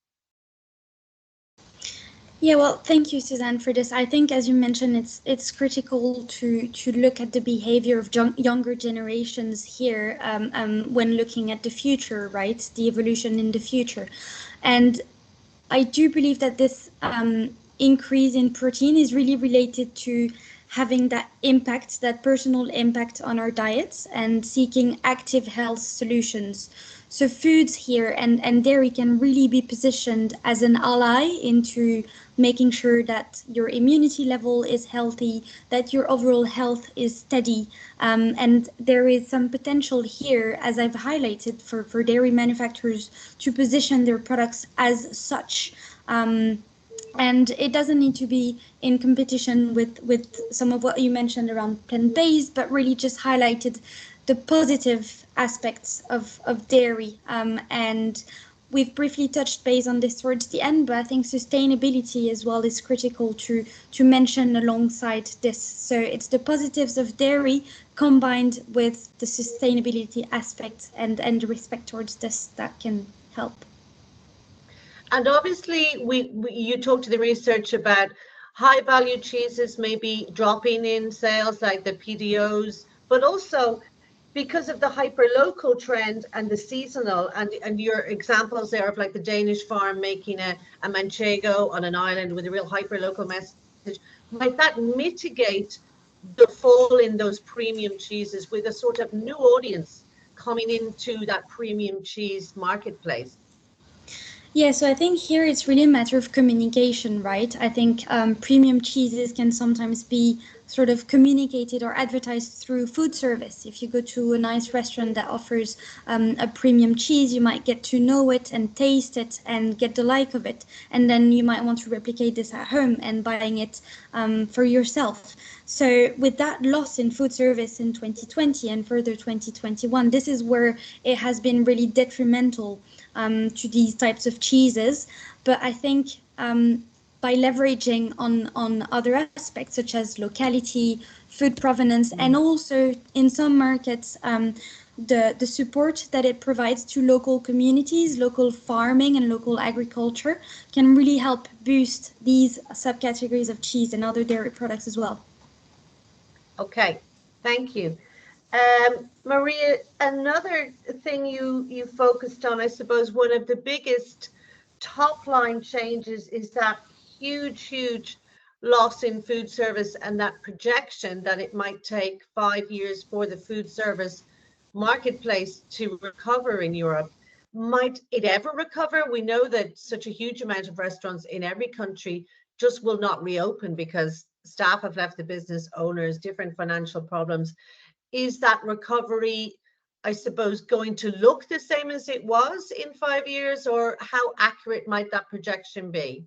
Yeah, well, thank you, Suzanne, for this. I think, as you mentioned, it's critical to look at the behavior of younger generations here when looking at the future, right? The evolution in the future. And I do believe that this increase in protein is really related to having that impact, that personal impact on our diets and seeking active health solutions. So foods here and dairy can really be positioned as an ally into making sure that your immunity level is healthy, that your overall health is steady. And there is some potential here, as I've highlighted, for dairy manufacturers to position their products as such. And it doesn't need to be in competition with some of what you mentioned around plant-based, but really just highlighted the positive aspects of dairy. And we've briefly touched base on this towards the end, but I think sustainability as well is critical to mention alongside this. So it's the positives of dairy combined with the sustainability aspect and respect towards this that can help. And obviously, you talked to the research about high value cheeses maybe dropping in sales like the PDOs, but also because of the hyper local trend and the seasonal and your examples there of like the Danish farm making a manchego on an island with a real hyper local message, might that mitigate the fall in those premium cheeses with a sort of new audience coming into that premium cheese marketplace? Yeah, so I think here it's really a matter of communication, right? I think premium cheeses can sometimes be sort of communicated or advertised through food service. If you go to a nice restaurant that offers a premium cheese, you might get to know it and taste it and get the like of it. And then you might want to replicate this at home and buying it for yourself. So with that loss in food service in 2020 and further 2021, this is where it has been really detrimental to these types of cheeses. But I think by leveraging on other aspects such as locality, food provenance, and also in some markets, the support that it provides to local communities, local farming and local agriculture can really help boost these subcategories of cheese and other dairy products as well. Okay, thank you. Maria, another thing you focused on, I suppose, one of the biggest top line changes is that huge loss in food service and that projection that it might take 5 years for the food service marketplace to recover in Europe. Might it ever recover? We know that such a huge amount of restaurants in every country just will not reopen because staff have left the business, owners, different financial problems. Is that recovery, I suppose, going to look the same as it was in 5 years, or how accurate might that projection be?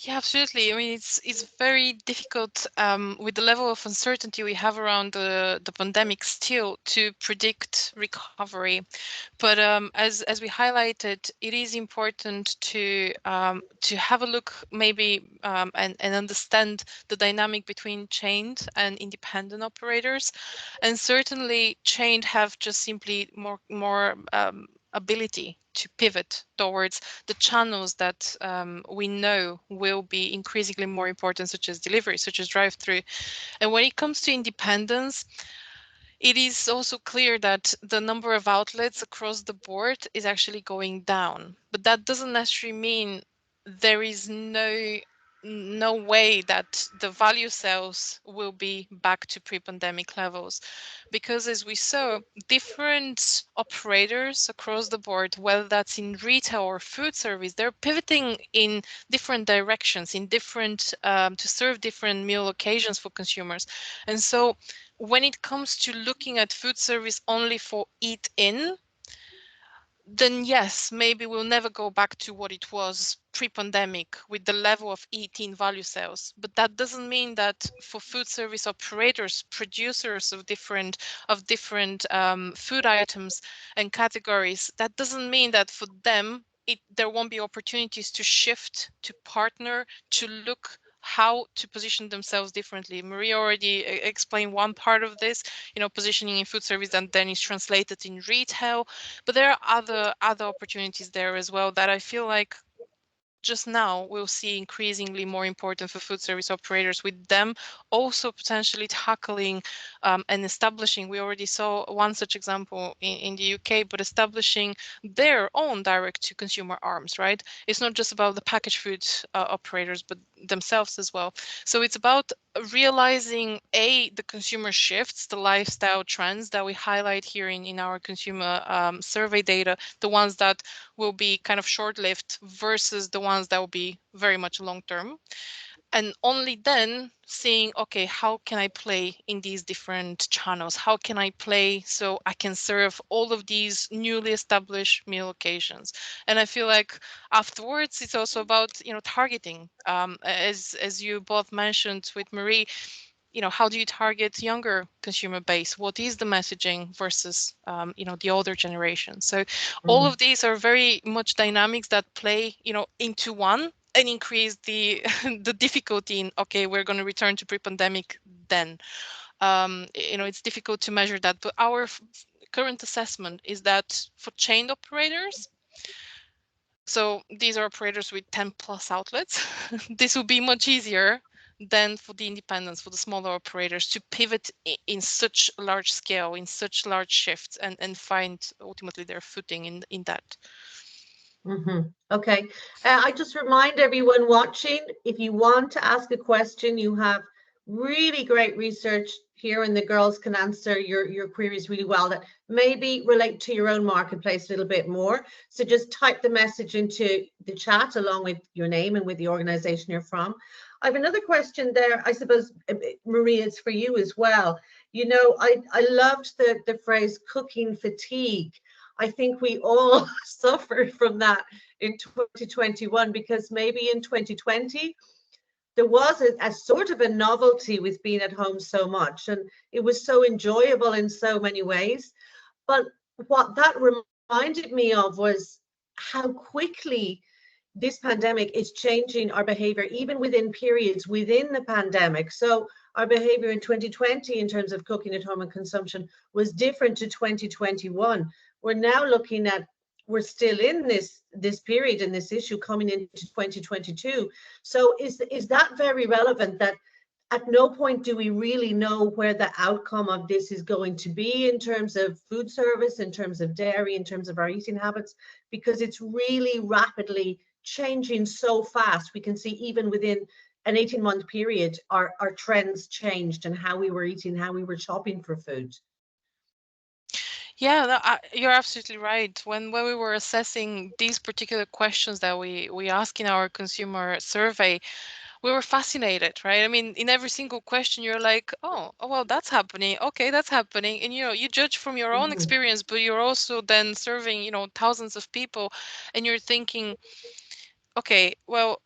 Yeah, absolutely. I mean, it's very difficult with the level of uncertainty we have around the pandemic still to predict recovery. But as we highlighted, it is important to have a look maybe and understand the dynamic between chained and independent operators, and certainly chained have just simply more ability to pivot towards the channels that we know will be increasingly more important, such as delivery, such as drive-through. And when it comes to independence, it is also clear that the number of outlets across the board is actually going down. But that doesn't necessarily mean there is no way that the value sales will be back to pre-pandemic levels, because as we saw, different operators across the board, whether that's in retail or food service, they're pivoting in different directions, in different to serve different meal occasions for consumers. And so when it comes to looking at food service only for eat in, then yes, maybe we'll never go back to what it was pre-pandemic with the level of eat-in value sales. But that doesn't mean that for food service operators, producers of different food items and categories, that doesn't mean that for them there won't be opportunities to shift, to partner, to look how to position themselves differently. Maria already explained one part of this, positioning in food service, and then is translated in retail. But there are other opportunities there as well that I feel like just now we'll see increasingly more important for food service operators, with them also potentially tackling and establishing. We already saw one such example in the UK, but establishing their own direct to consumer arms, right? It's not just about the packaged food operators, but themselves as well. So it's about realizing the consumer shifts, the lifestyle trends that we highlight here in our consumer survey data, the ones that will be kind of short-lived versus the ones that will be very much long-term. And only then seeing, okay, how can I play in these different channels? How can I play so I can serve all of these newly established meal occasions? And I feel like afterwards, it's also about, targeting. As you both mentioned with Marie, how do you target younger consumer base? What is the messaging versus, the older generation? So all of these are very much dynamics that play, into one and increase the the difficulty in, okay, we're going to return to pre-pandemic then. It's difficult to measure that, but our current assessment is that for chain operators, so these are operators with 10 plus outlets, this will be much easier than for the independents, for the smaller operators, to pivot in such large scale, in such large shifts, and find ultimately their footing in that. Okay. I just remind everyone watching, if you want to ask a question, you have really great research here, and the girls can answer your queries really well that maybe relate to your own marketplace a little bit more. So just type the message into the chat along with your name and with the organization you're from. I have another question there, I suppose, Maria, it's for you as well. I loved the phrase cooking fatigue. I think we all suffered from that in 2021, because maybe in 2020 there was a sort of a novelty with being at home so much, and it was so enjoyable in so many ways. But what that reminded me of was how quickly this pandemic is changing our behavior, even within periods within the pandemic. So our behavior in 2020 in terms of cooking at home and consumption was different to 2021. We're now looking at, we're still in this period and this issue coming into 2022. So is that very relevant, that at no point do we really know where the outcome of this is going to be in terms of food service, in terms of dairy, in terms of our eating habits, because it's really rapidly changing so fast. We can see even within an 18-month period, our trends changed, and how we were eating, how we were shopping for food. Yeah, no, you're absolutely right. When we were assessing these particular questions that we ask in our consumer survey, we were fascinated, right? I mean, in every single question, you're like, oh, well, that's happening. Okay, that's happening. And, you judge from your own experience, but you're also then serving, thousands of people, and you're thinking, okay, well,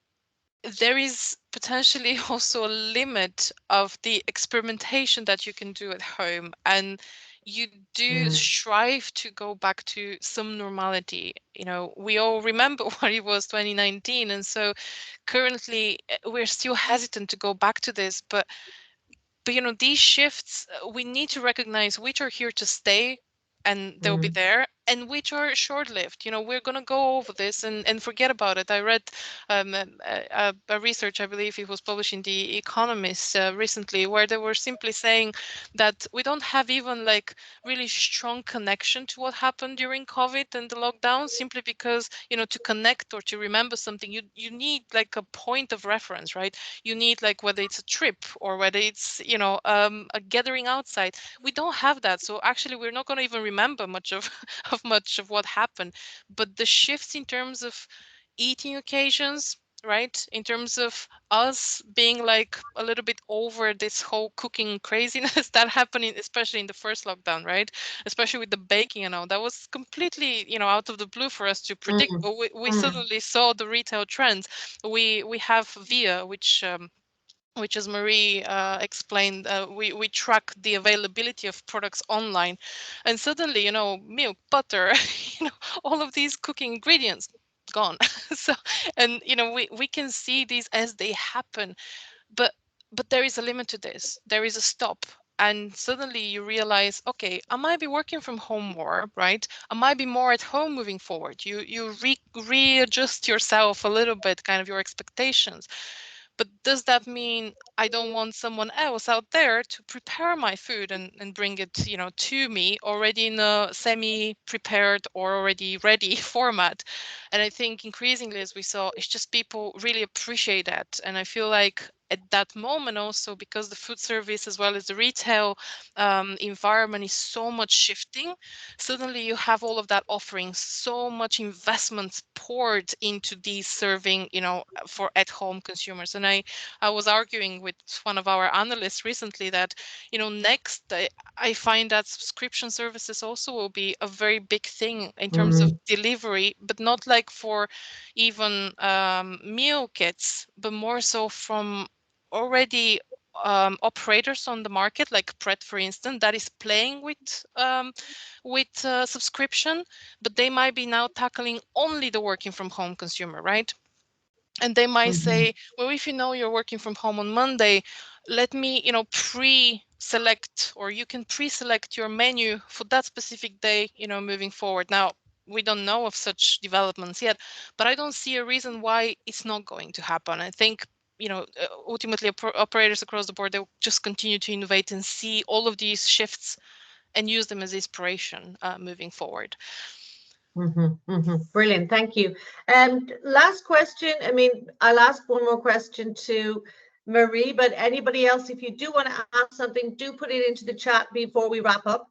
there is potentially also a limit of the experimentation that you can do at home, and you do strive to go back to some normality. We all remember what it was 2019, and so currently we're still hesitant to go back to this, but these shifts, we need to recognize which are here to stay and they'll be there, and which are short-lived. We're going to go over this and forget about it. I read a research, I believe it was published in The Economist recently, where they were simply saying that we don't have even like really strong connection to what happened during COVID and the lockdown, simply because, to connect or to remember something, you need like a point of reference, right? You need, like, whether it's a trip or whether it's, a gathering outside. We don't have that. So actually, we're not going to even remember much of of what happened. But the shifts in terms of eating occasions, right, in terms of us being like a little bit over this whole cooking craziness that happened especially in the first lockdown, right, especially with the baking and all, that was completely, out of the blue for us to predict. But we suddenly saw the retail trends. We have Via, which, as Marie explained, we track the availability of products online, and suddenly, milk, butter, all of these cooking ingredients gone. So, and we can see these as they happen, but there is a limit to this. There is a stop. And suddenly you realize, okay, I might be working from home more, right? I might be more at home moving forward. You readjust yourself a little bit, kind of your expectations. But does that mean I don't want someone else out there to prepare my food and bring it, to me already in a semi-prepared or already ready format? And I think increasingly, as we saw, it's just people really appreciate that. And I feel like at that moment also, because the food service as well as the retail environment is so much shifting, suddenly you have all of that offering, so much investments poured into these serving, for at-home consumers. And I was arguing with one of our analysts recently that, next I find that subscription services also will be a very big thing in terms of delivery, but not like for even meal kits, but more so from already operators on the market, like Pret, for instance, that is playing with subscription, but they might be now tackling only the working from home consumer, right? And they might say, well, if you're working from home on Monday, let me, pre-select, or you can pre-select your menu for that specific day, moving forward. Now, we don't know of such developments yet, but I don't see a reason why it's not going to happen. I think, ultimately operators across the board, they'll just continue to innovate and see all of these shifts and use them as inspiration moving forward. Brilliant, thank you. And last question. I mean, I'll ask one more question to Marie, but anybody else, if you do want to ask something, do put it into the chat before we wrap up.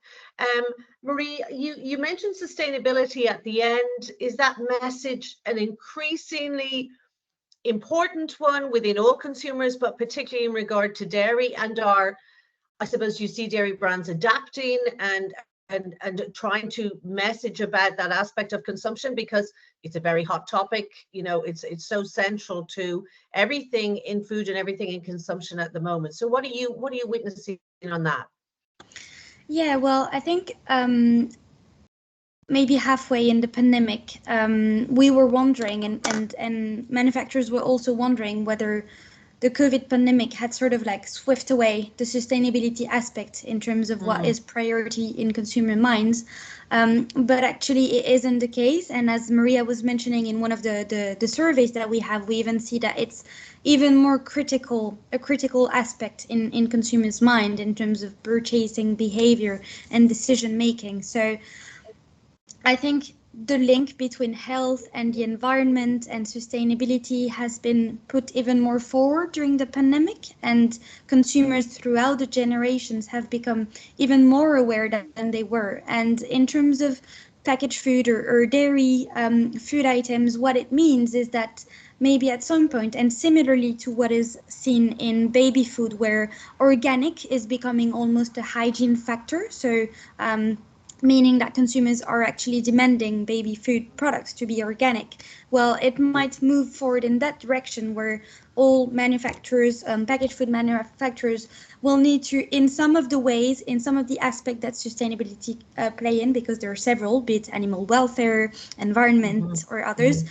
Marie, you mentioned sustainability at the end. Is that message an increasingly important one within all consumers, but particularly in regard to dairy? And I suppose you see dairy brands adapting and trying to message about that aspect of consumption, because it's a very hot topic. It's so central to everything in food and everything in consumption at the moment. So what are you witnessing on that? Yeah, well, I think maybe halfway in the pandemic, we were wondering, and manufacturers were also wondering whether the COVID pandemic had sort of like swept away the sustainability aspect in terms of what is priority in consumer minds. But actually it isn't the case. And as Maria was mentioning in one of the surveys that we have, we even see that it's even more a critical aspect in consumers' mind in terms of purchasing behavior and decision making. So I think the link between health and the environment and sustainability has been put even more forward during the pandemic, and consumers throughout the generations have become even more aware than they were. And in terms of packaged food or dairy food items, what it means is that maybe at some point, and similarly to what is seen in baby food, where organic is becoming almost a hygiene factor, so meaning that consumers are actually demanding baby food products to be organic. Well, it might move forward in that direction, where all manufacturers, packaged food manufacturers, will need to, in some of the ways, in some of the aspects that sustainability play in, because there are several, be it animal welfare, environment, or others,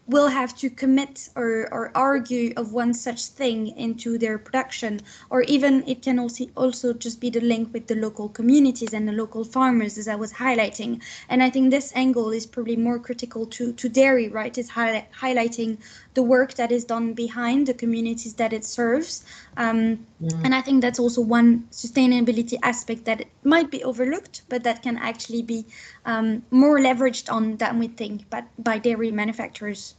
will have to commit or argue of one such thing into their production. Or even it can also just be the link with the local communities and the local farmers, as I was highlighting. And I think this angle is probably more critical to dairy, right? It's highlighting the work that is done behind the communities that it serves. And I think that's also one sustainability aspect that might be overlooked, but that can actually be more leveraged on than we think, but by dairy manufacturers.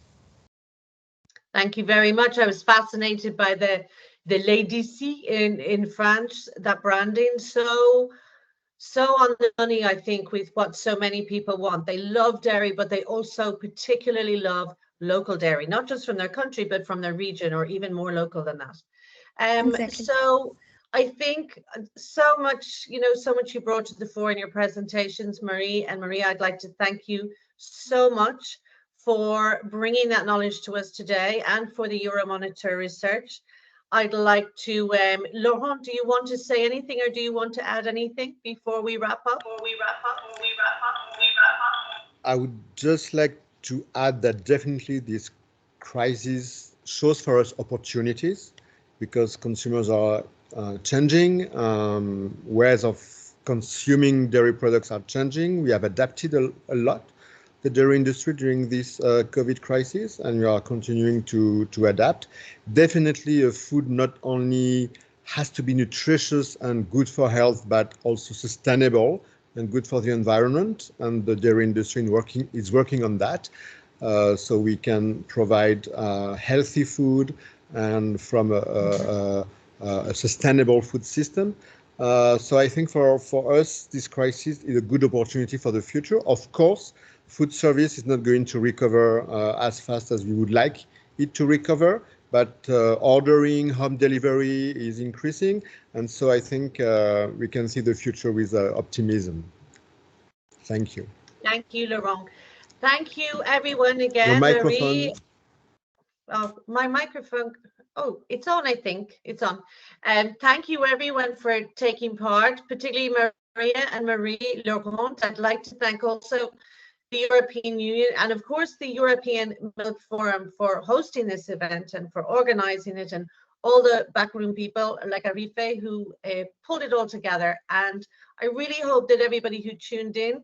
Thank you very much. I was fascinated by the Lady in France, that branding. So on the money, I think, with what so many people want. They love dairy, but they also particularly love local dairy, not just from their country, but from their region, or even more local than that. Exactly. So I think so much you brought to the fore in your presentations, Marie. And Maria, I'd like to thank you so much for bringing that knowledge to us today, and for the Euromonitor research. I'd like to, Laurent, do you want to say anything, or do you want to add anything before we wrap up? I would just like to add that definitely this crisis shows for us opportunities, because consumers are changing, ways of consuming dairy products are changing. We have adapted a lot, the dairy industry, during this COVID crisis, and we are continuing to adapt. Definitely, food not only has to be nutritious and good for health, but also sustainable and good for the environment. And the dairy industry is working on that, so we can provide healthy food and from a sustainable food system. So I think for us, this crisis is a good opportunity for the future. Of course, food service is not going to recover as fast as we would like it to recover, but ordering, home delivery is increasing. And so I think we can see the future with optimism. Thank you. Thank you, Laurent. Thank you, everyone, again. Your microphone. Marie. Oh, my microphone. Oh, it's on, I think. It's on. Thank you, everyone, for taking part, particularly Maria and Marie, Laurent. I'd like to thank also the European Union and, of course, the European Milk Forum for hosting this event and for organizing it, and all the backroom people like Arife who pulled it all together. And I really hope that everybody who tuned in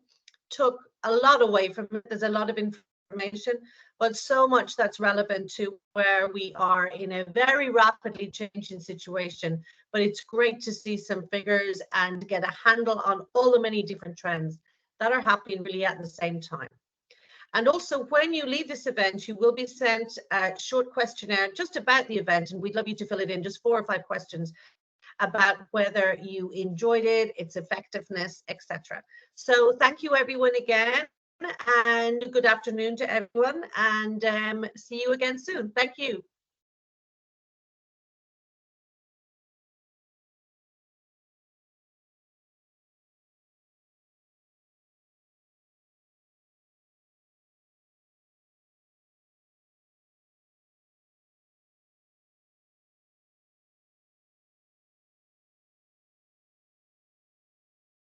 took a lot away from it. There's a lot of information, but so much that's relevant to where we are in a very rapidly changing situation. But it's great to see some figures and get a handle on all the many different trends that are happening really at the same time. And also, when you leave this event, you will be sent a short questionnaire just about the event, and we'd love you to fill it in, just 4 or 5 questions about whether you enjoyed it, its effectiveness, etc. So thank you, everyone, again, and good afternoon to everyone, and see you again soon. Thank you.